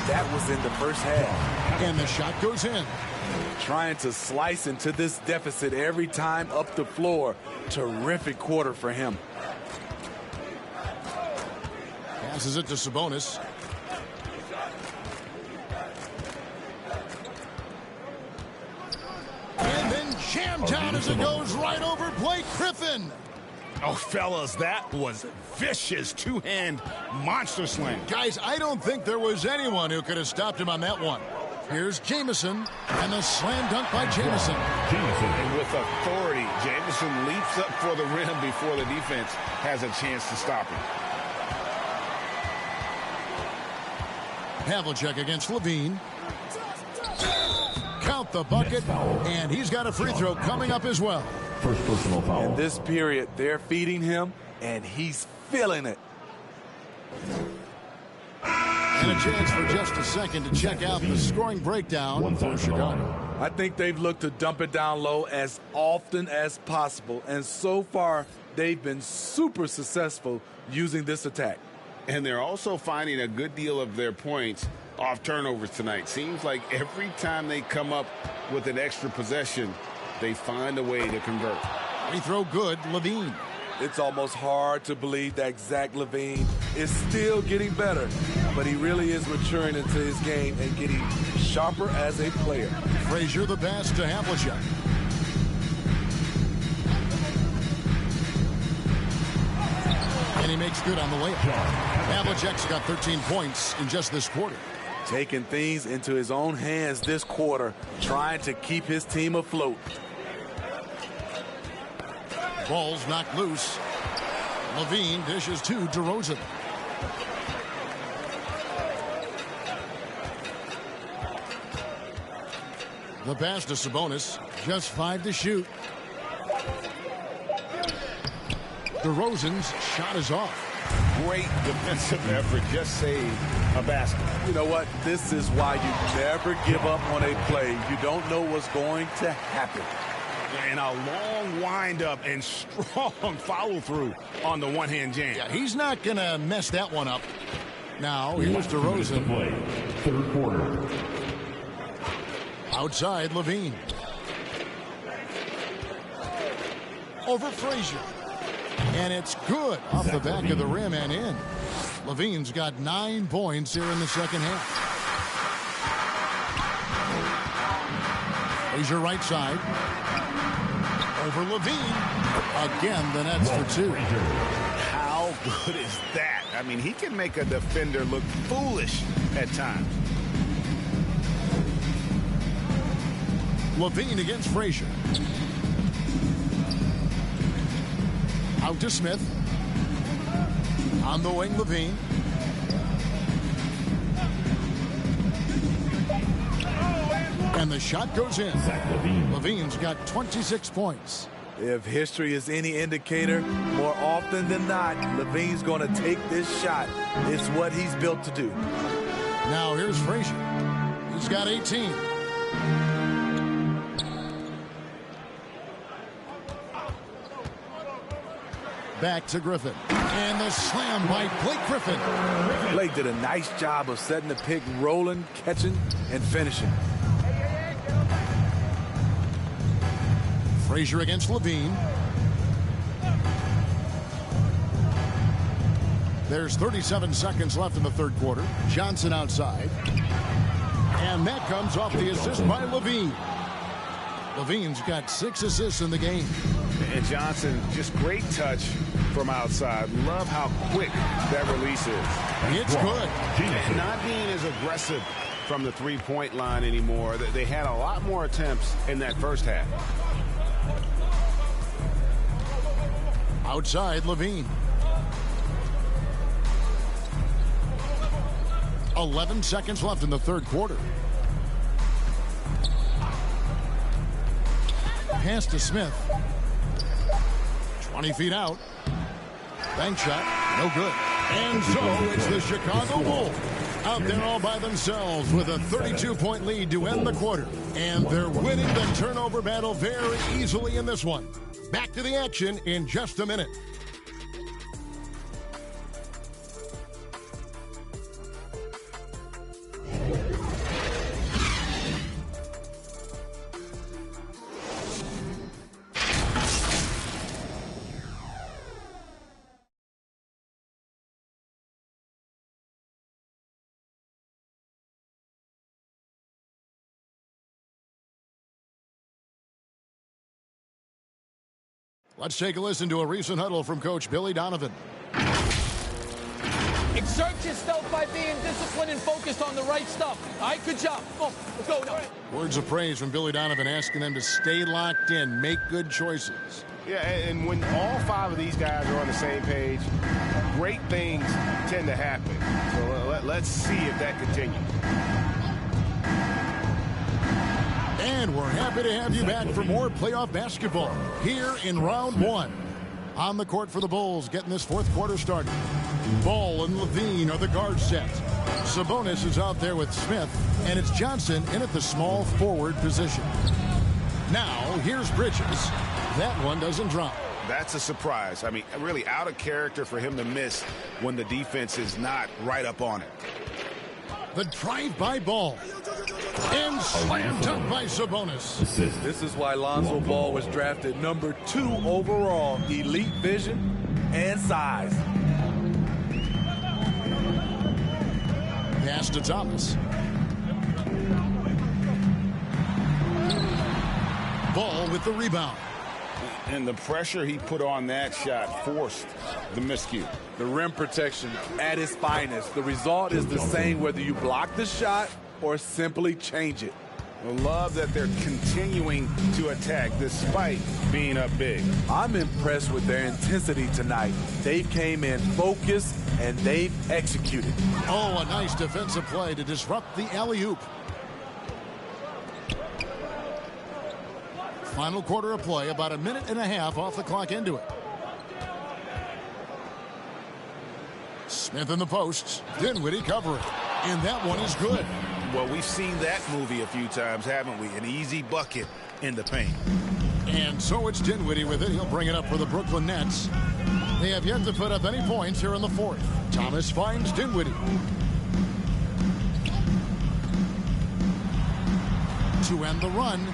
that was in the first half. And the shot goes in. Trying to slice into this deficit every time up the floor. Terrific quarter for him. Passes it to Sabonis. And then jammed down as it goes right over Blake Griffin. Oh, fellas, that was vicious two-hand monster slam. Guys, I don't think there was anyone who could have stopped him on that one. Here's Jamison, and the slam dunk by Jamison. And with authority, Jamison leaps up for the rim before the defense has a chance to stop him. Havlicek against Levine. Count the bucket, and he's got a free throw coming up as well. First personal foul. In this period, they're feeding him, and he's feeling it. And a chance for just a second to check out the scoring breakdown for Chicago. I think they've looked to dump it down low as often as possible, and so far, they've been super successful using this attack. And they're also finding a good deal of their points off turnovers tonight. Seems like every time they come up with an extra possession, they find a way to convert. Free throw good, Levine. It's almost hard to believe that Zach LaVine is still getting better, but he really is maturing into his game and getting sharper as a player. Frazier the pass to Havlicek. And he makes good on the layup. Havlicek's got 13 points in just this quarter. Taking things into his own hands this quarter, trying to keep his team afloat. Ball's knocked loose. Levine dishes to DeRozan. The pass to Sabonis. Just 5 to shoot. DeRozan's shot is off. Great defensive effort. Just saved a basket. You know what? This is why you never give up on a play. You don't know what's going to happen. And a long windup and strong follow-through on the one-hand jam. Yeah, he's not going to mess that one up. Now, here's DeRozan. Third quarter. Outside, Levine. Over Frazier. And it's good off the back of the rim and in. Levine's got 9 points here in the second half. Frazier right side. Over Levine. Again, the Nets for 2. How good is that? I mean, he can make a defender look foolish at times. Levine against Frazier. Out to Smith. On the wing, Levine. And the shot goes in. Levine's got 26 points. If history is any indicator, more often than not, Levine's going to take this shot. It's what he's built to do. Now here's Frazier. He's got 18. Back to Griffin. And the slam by Blake Griffin. Blake did a nice job of setting the pick, rolling, catching, and finishing. Frazier against Levine. There's 37 seconds left in the third quarter. Johnson outside. And that comes off the assist by Levine. Levine's got 6 assists in the game. And Johnson, just great touch from outside. Love how quick that release is. It's good. And not being as aggressive from the three-point line anymore. They had a lot more attempts in that first half. Outside, Levine. 11 seconds left in the third quarter. Pass to Smith. 20 feet out. Bank shot. No good. And so it's the Chicago Bulls out there all by themselves with a 32-point lead to end the quarter. And they're winning the turnover battle very easily in this one. Back to the action in just a minute. Let's take a listen to a recent huddle from Coach Billy Donovan. Exert yourself by being disciplined and focused on the right stuff. All right, good job. Let's go. Words of praise from Billy Donovan asking them to stay locked in, make good choices. Yeah, and when all 5 of these guys are on the same page, great things tend to happen. So let's see if that continues. And we're happy to have you back for more playoff basketball here in round 1. On the court for the Bulls, getting this fourth quarter started. Ball and Levine are the guard set. Sabonis is out there with Smith, and it's Johnson in at the small forward position. Now, here's Bridges. That one doesn't drop. That's a surprise. I mean, really out of character for him to miss when the defense is not right up on it. The drive-by Ball. And slam dunk by Sabonis. This is why Lonzo Ball was drafted number 2 overall. Elite vision and size. Pass to Thomas. Ball with the rebound. And the pressure he put on that shot forced the miscue. The rim protection at its finest. The result is the same whether you block the shot or simply change it. I love that they're continuing to attack despite being up big. I'm impressed with their intensity tonight. They came in focused and they've executed. Oh, a nice defensive play to disrupt the alley-oop. Final quarter of play, about a minute and a half off the clock into it. Smith in the posts. Dinwiddie covering. And that one is good. Well, we've seen that movie a few times, haven't we? An easy bucket in the paint. And so it's Dinwiddie with it. He'll bring it up for the Brooklyn Nets. They have yet to put up any points here in the fourth. Thomas finds Dinwiddie. To end the run.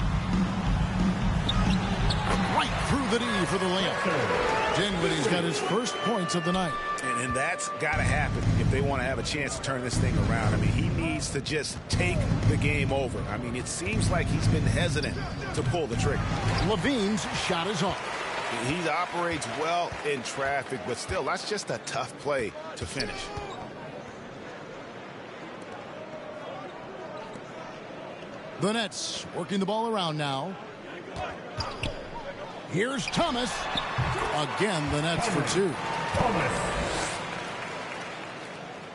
Right through the knee for the layup. Dinwiddie's got his first points of the night. And that's got to happen if they want to have a chance to turn this thing around. I mean, he needs to just take the game over. I mean, it seems like he's been hesitant to pull the trigger. Levine's shot is off. He operates well in traffic, but still, that's just a tough play to finish. The Nets working the ball around now. Here's Thomas. Again, the Nets for 2.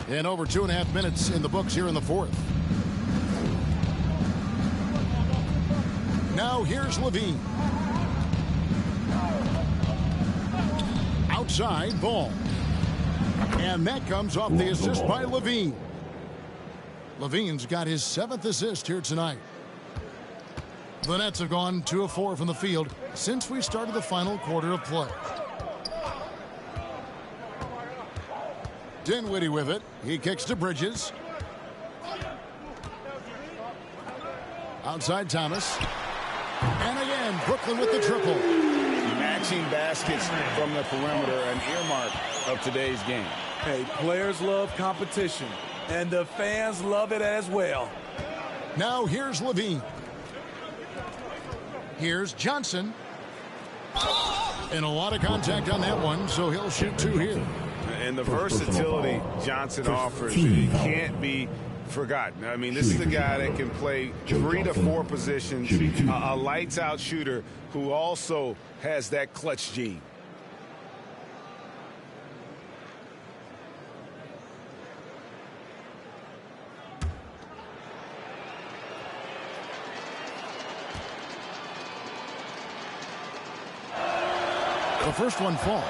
And over 2.5 minutes in the books here in the fourth. Now here's Levine. Outside Ball. And that comes off the assist by Levine. Levine's got his 7th assist here tonight. The Nets have gone 2 of 4 from the field since we started the final quarter of play. Dinwiddie with it. He kicks to Bridges. Outside Thomas. And again, Brooklyn with the triple. Matching baskets from the perimeter, an earmark of today's game. Hey, players love competition, and the fans love it as well. Now here's Levine. Here's Johnson. And a lot of contact on that one, so he'll shoot 2 here. And the versatility Johnson offers, it can't be forgotten. I mean, this is a guy that can play 3 to 4 positions, a lights-out shooter who also has that clutch gene. The first one falls.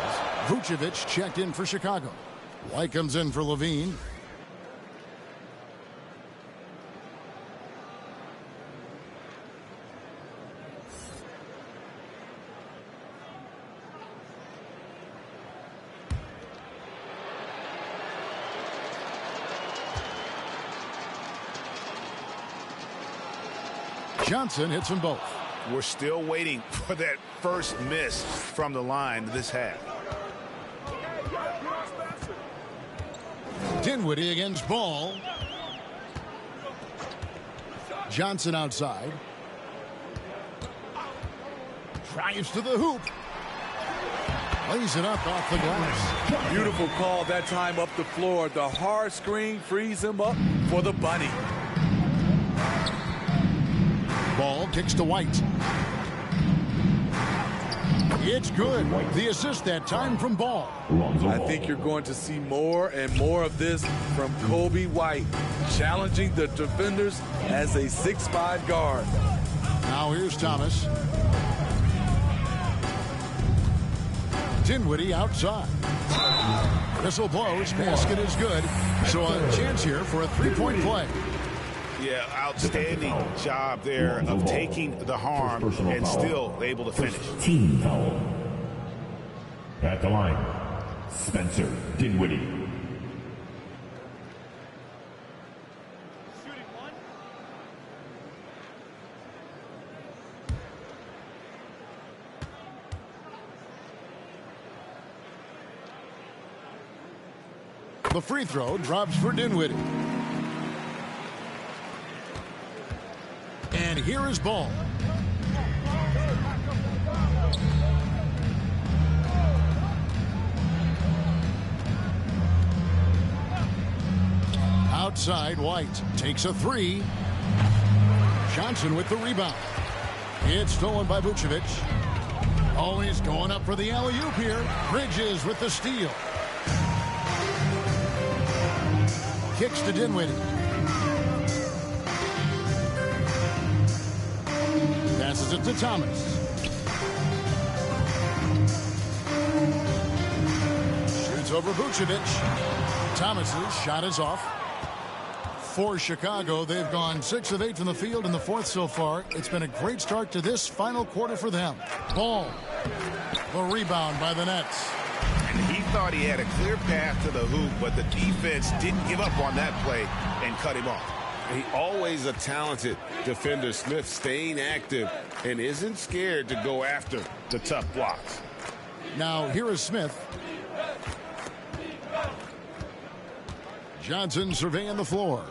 Vucevic checked in for Chicago. White comes in for Levine. Johnson hits them both. We're still waiting for that first miss from the line this half. Dinwiddie against Ball. Johnson outside. Drives to the hoop. Lays it up off the glass. Beautiful call that time up the floor. The hard screen frees him up for the bunny. Ball kicks to White. It's good. The assist that time from Ball. I think you're going to see more and more of this from Kobe White, challenging the defenders as a 6'5" guard. Now here's Thomas. Dinwiddie outside. Whistle blows. Basket is good. So a chance here for a three-point play. Yeah, outstanding job there of taking the harm and still able to finish. Team foul. At the line, Spencer Dinwiddie. Shooting one. The free throw drops for Dinwiddie. And here is Ball. Outside, White takes a three. Johnson with the rebound. It's stolen by Vucevic. Oh, he's going up for the alley-oop here. Bridges with the steal. Kicks to Dinwiddie. Passes it to Thomas. Shoots over Vucevic. Thomas's shot is off. For Chicago, they've gone 6 of 8 from the field in the fourth so far. It's been a great start to this final quarter for them. Ball. The rebound by the Nets. And he thought he had a clear path to the hoop, but the defense didn't give up on that play and cut him off. He always a talented defender. Smith staying active and isn't scared to go after the tough blocks. Now here is Smith. Johnson surveying the floor.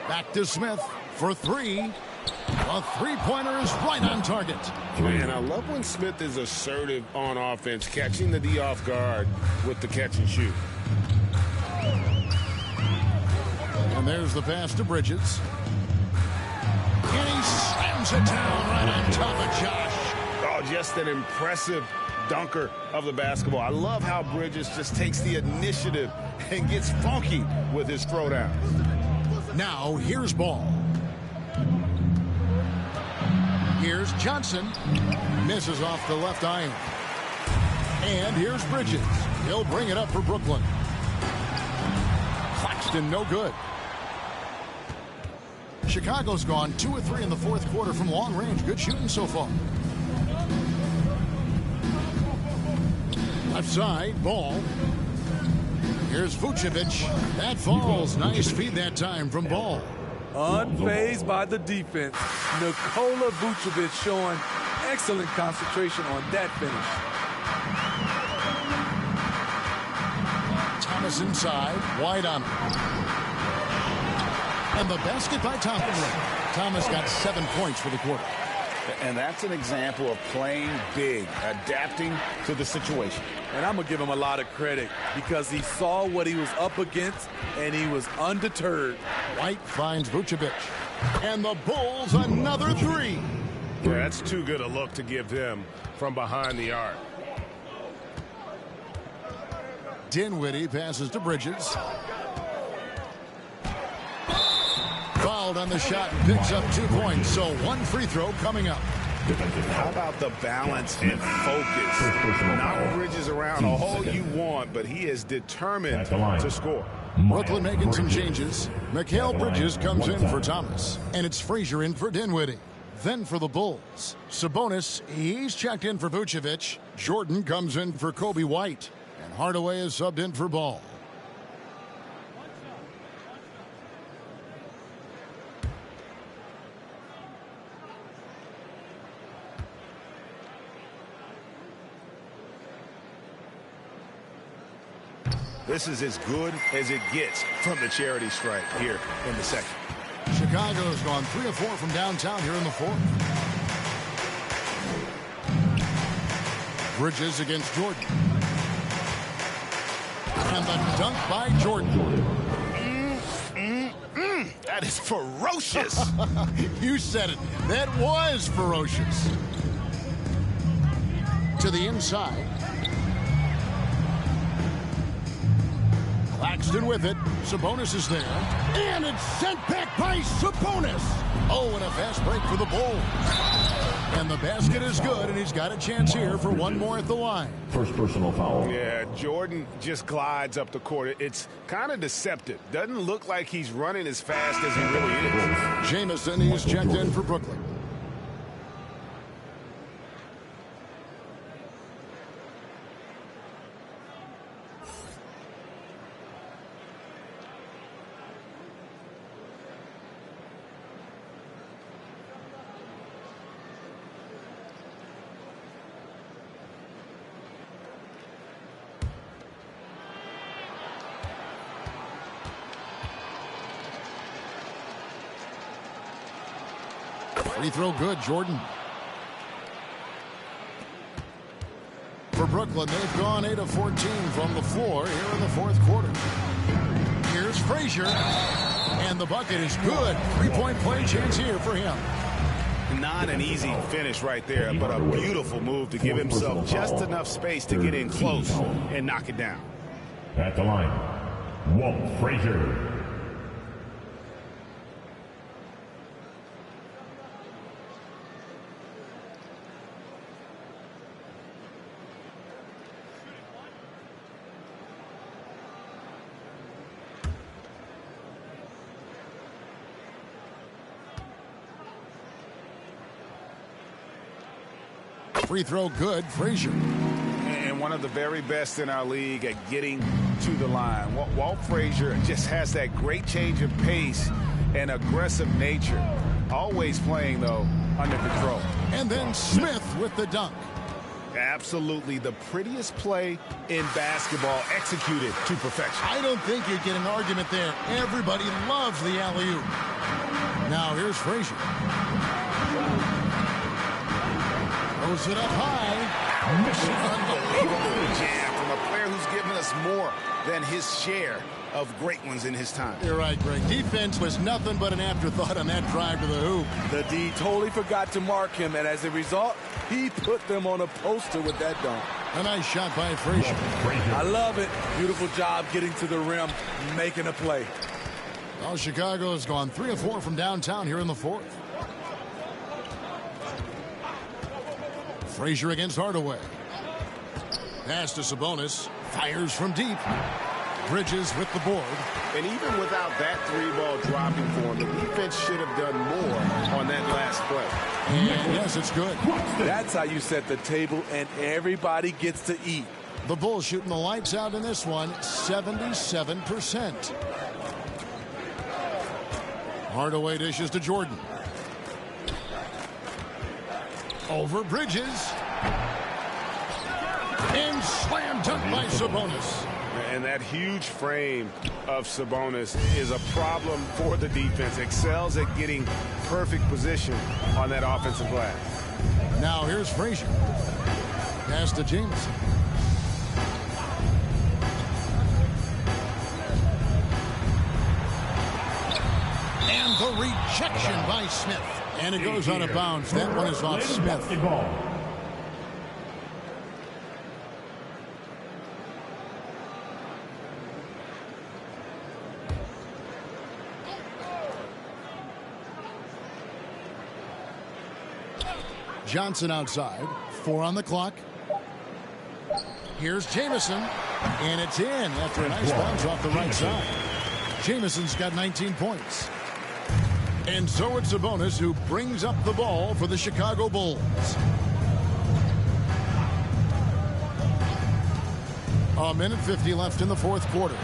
Back to Smith for three. A three-pointer is right on target. And I love when Smith is assertive on offense, catching the D off guard with the catch and shoot. And there's the pass to Bridges. And he slams it down right on top of Josh. Oh, just an impressive dunker of the basketball. I love how Bridges just takes the initiative and gets funky with his throwdown. Now here's Ball. Here's Johnson. Misses off the left iron. And here's Bridges. He'll bring it up for Brooklyn. Claxton no good. Chicago's gone 2 of 3 in the fourth quarter from long range. Good shooting so far. Left side, Ball. Here's Vucevic. That falls. Nice feed that time from Ball. Unfazed by the defense. Nikola Vucevic showing excellent concentration on that finish. Thomas inside. White on him. And the basket by Thomas. Thomas got 7 points for the quarter. And that's an example of playing big, adapting to the situation. And I'm going to give him a lot of credit because he saw what he was up against and he was undeterred. White finds Vucevic. And the Bulls another three. Yeah, that's too good a look to give them from behind the arc. Dinwiddie passes to Bridges. Fouled on the shot and picks up 2 points. So 1 free throw coming up. How about the balance and focus? Knock Bridges around all you want, but he is determined to score. Brooklyn making some changes. Mikal Bridges comes in for Thomas, and it's Frazier in for Dinwiddie. Then for the Bulls, Sabonis, he's checked in for Vucevic. Jordan comes in for Kobe White, and Hardaway is subbed in for Ball. This is as good as it gets from the charity stripe here in the second. Chicago's gone 3 of 4 from downtown here in the fourth. Bridges against Jordan. And the dunk by Jordan. That is ferocious. You said it. That was ferocious. To the inside. Claxton with it. Sabonis is there. And it's sent back by Sabonis. Oh, and a fast break for the Bulls. And the basket is good, and he's got a chance here for one more at the line. First personal foul. Yeah, Jordan just glides up the court. It's kind of deceptive. Doesn't look like he's running as fast as he really is. Jamison, he's checked in for Brooklyn. Free throw good, Jordan. For Brooklyn, they've gone 8 of 14 from the floor here in the fourth quarter. Here's Frazier, and the bucket is good. Three-point play chance here for him. Not an easy finish right there, but a beautiful move to give himself just enough space to get in close and knock it down. At the line, Walt Frazier. Free throw good, Frazier. And one of the very best in our league at getting to the line. Walt Frazier just has that great change of pace and aggressive nature. Always playing, though, under control. And then Smith with the dunk. Absolutely the prettiest play in basketball, executed to perfection. I don't think you'd get an argument there. Everybody loves the alley-oop. Now here's Frazier. Throws it up high. Unbelievable jam from a player who's given us more than his share of great ones in his time. You're right, Greg. Defense was nothing but an afterthought on that drive to the hoop. The D totally forgot to mark him, and as a result, he put them on a poster with that dunk. A nice shot by Frazier. I love it. Beautiful job getting to the rim, making a play. Well, Chicago has gone 3 of 4 from downtown here in the fourth. Frazier against Hardaway. Pass to Sabonis. Fires from deep. Bridges with the board. And even without that three-ball dropping for him, the defense should have done more on that last play. And yes, it's good. That's how you set the table, and everybody gets to eat. The Bulls shooting the lights out in this one, 77%. Hardaway dishes to Jordan. Over Bridges. And slam dunk by Sabonis. And that huge frame of Sabonis is a problem for the defense. Excels at getting perfect position on that offensive glass. Now here's Frazier. Pass to Jamison. And the rejection by Smith. And it goes out of bounds. That one is off Smith. Johnson outside. 4 on the clock. Here's Jamison, and it's in after a nice bounce off the right side. Jamison's got 19 points. And so it's Sabonis who brings up the ball for the Chicago Bulls. A minute 50 left in the fourth quarter.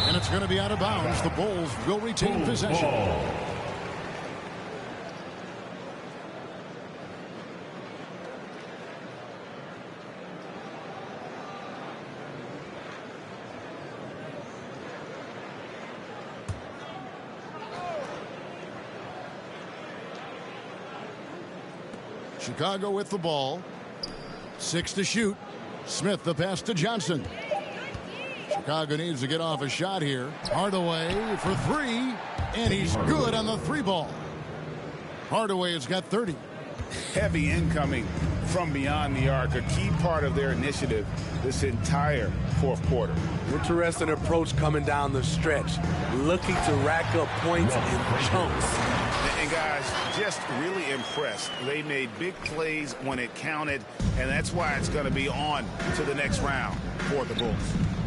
And it's going to be out of bounds. The Bulls will retain possession. Chicago with the ball. 6 to shoot. Smith the pass to Johnson. Chicago needs to get off a shot here. Hardaway for 3. And he's good on the 3 ball. Hardaway has got 30. Heavy incoming from beyond the arc. A key part of their initiative this entire fourth quarter. Interesting approach coming down the stretch. Looking to rack up points in chunks. And guys, just really impressed. They made big plays when it counted, and that's why it's going to be on to the next round for the Bulls.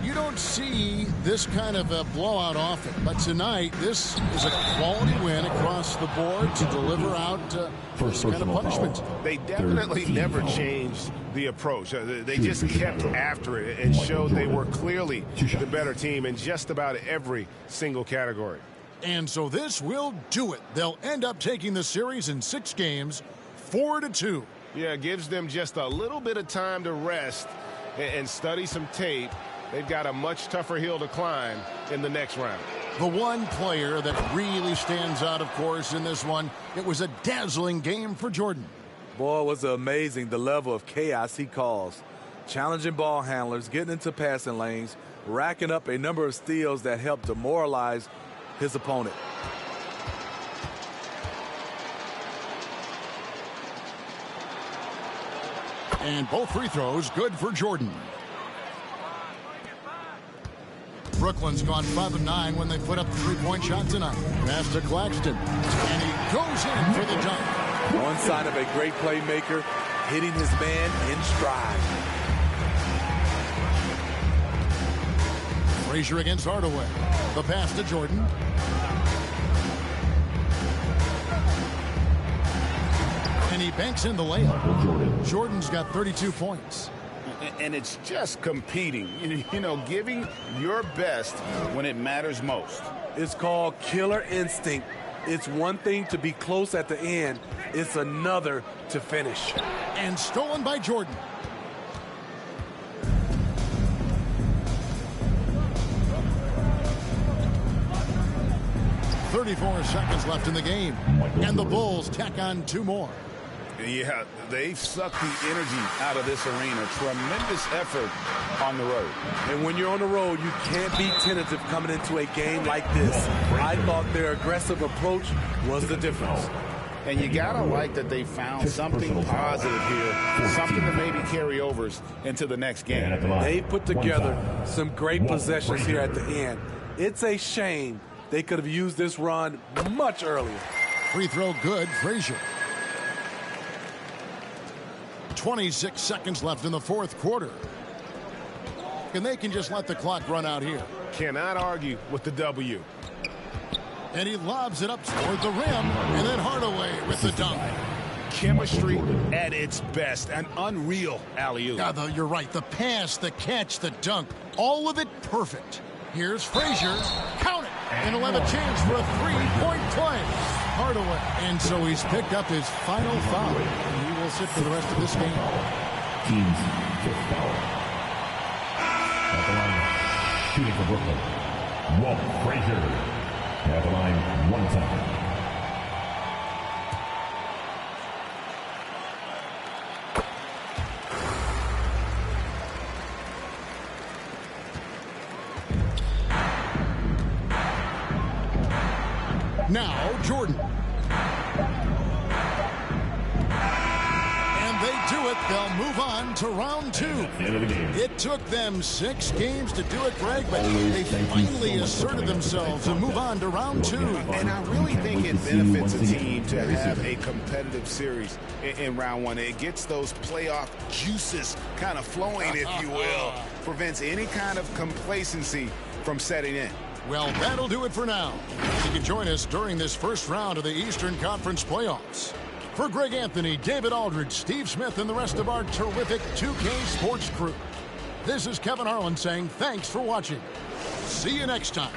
You don't see this kind of a blowout often, but tonight this is a quality win across the board to deliver out this kind of punishment. They definitely never changed the approach. They just kept after it and showed they were clearly the better team in just about every single category. And so this will do it. They'll end up taking the series in 6 games, 4-2. Yeah, it gives them just a little bit of time to rest and study some tape. They've got a much tougher hill to climb in the next round. The one player that really stands out, of course, in this one, it was a dazzling game for Jordan. Boy, it was amazing the level of chaos he caused. Challenging ball handlers, getting into passing lanes, racking up a number of steals that helped demoralize his opponent. And both free throws good for Jordan. Brooklyn's gone 5 of 9 when they put up the 3-point shot tonight. Pass to Claxton, and he goes in for the dunk. One sign of a great playmaker, hitting his man in stride. Frazier against Hardaway. The pass to Jordan. And he banks in the layup. Jordan's got 32 points. And it's just competing, you know, giving your best when it matters most. It's called killer instinct. It's one thing to be close at the end. It's another to finish. And stolen by Jordan. .34 seconds left in the game. And the Bulls tack on 2 more. Yeah, they've sucked the energy out of this arena. Tremendous effort on the road. And when you're on the road, you can't be tentative coming into a game like this. I thought their aggressive approach was the difference. And you got to like that they found something positive here, something to maybe carry overs into the next game. They put together some great possessions here at the end. It's a shame they could have used this run much earlier. Free throw good, Frazier. 26 seconds left in the fourth quarter. And they can just let the clock run out here. Cannot argue with the W. And he lobs it up toward the rim. And then Hardaway with the dunk. Chemistry at its best. An unreal alley-oop. Yeah, you're right. The pass, the catch, the dunk. All of it perfect. Here's Frazier. Count it. And he'll have a chance for a 3-point play. Hardaway. And so he's picked up his final foul. And he will sit for the rest of this game. Team's 5th foul. At the line, shooting for Brooklyn, Walt Frazier. At the line, 1 time. Now Jordan. And they do it They'll move on to round 2. It took them 6 games to do it, Greg, but they finally asserted themselves and move on to round 2. And I really think it benefits a team to have a competitive series in round 1. It gets those playoff juices kind of flowing, if you will. Prevents any kind of complacency from setting in. Well, that'll do it for now. You can join us during this first round of the Eastern Conference playoffs. For Greg Anthony, David Aldridge, Steve Smith, and the rest of our terrific 2K Sports crew, this is Kevin Harlan saying thanks for watching. See you next time.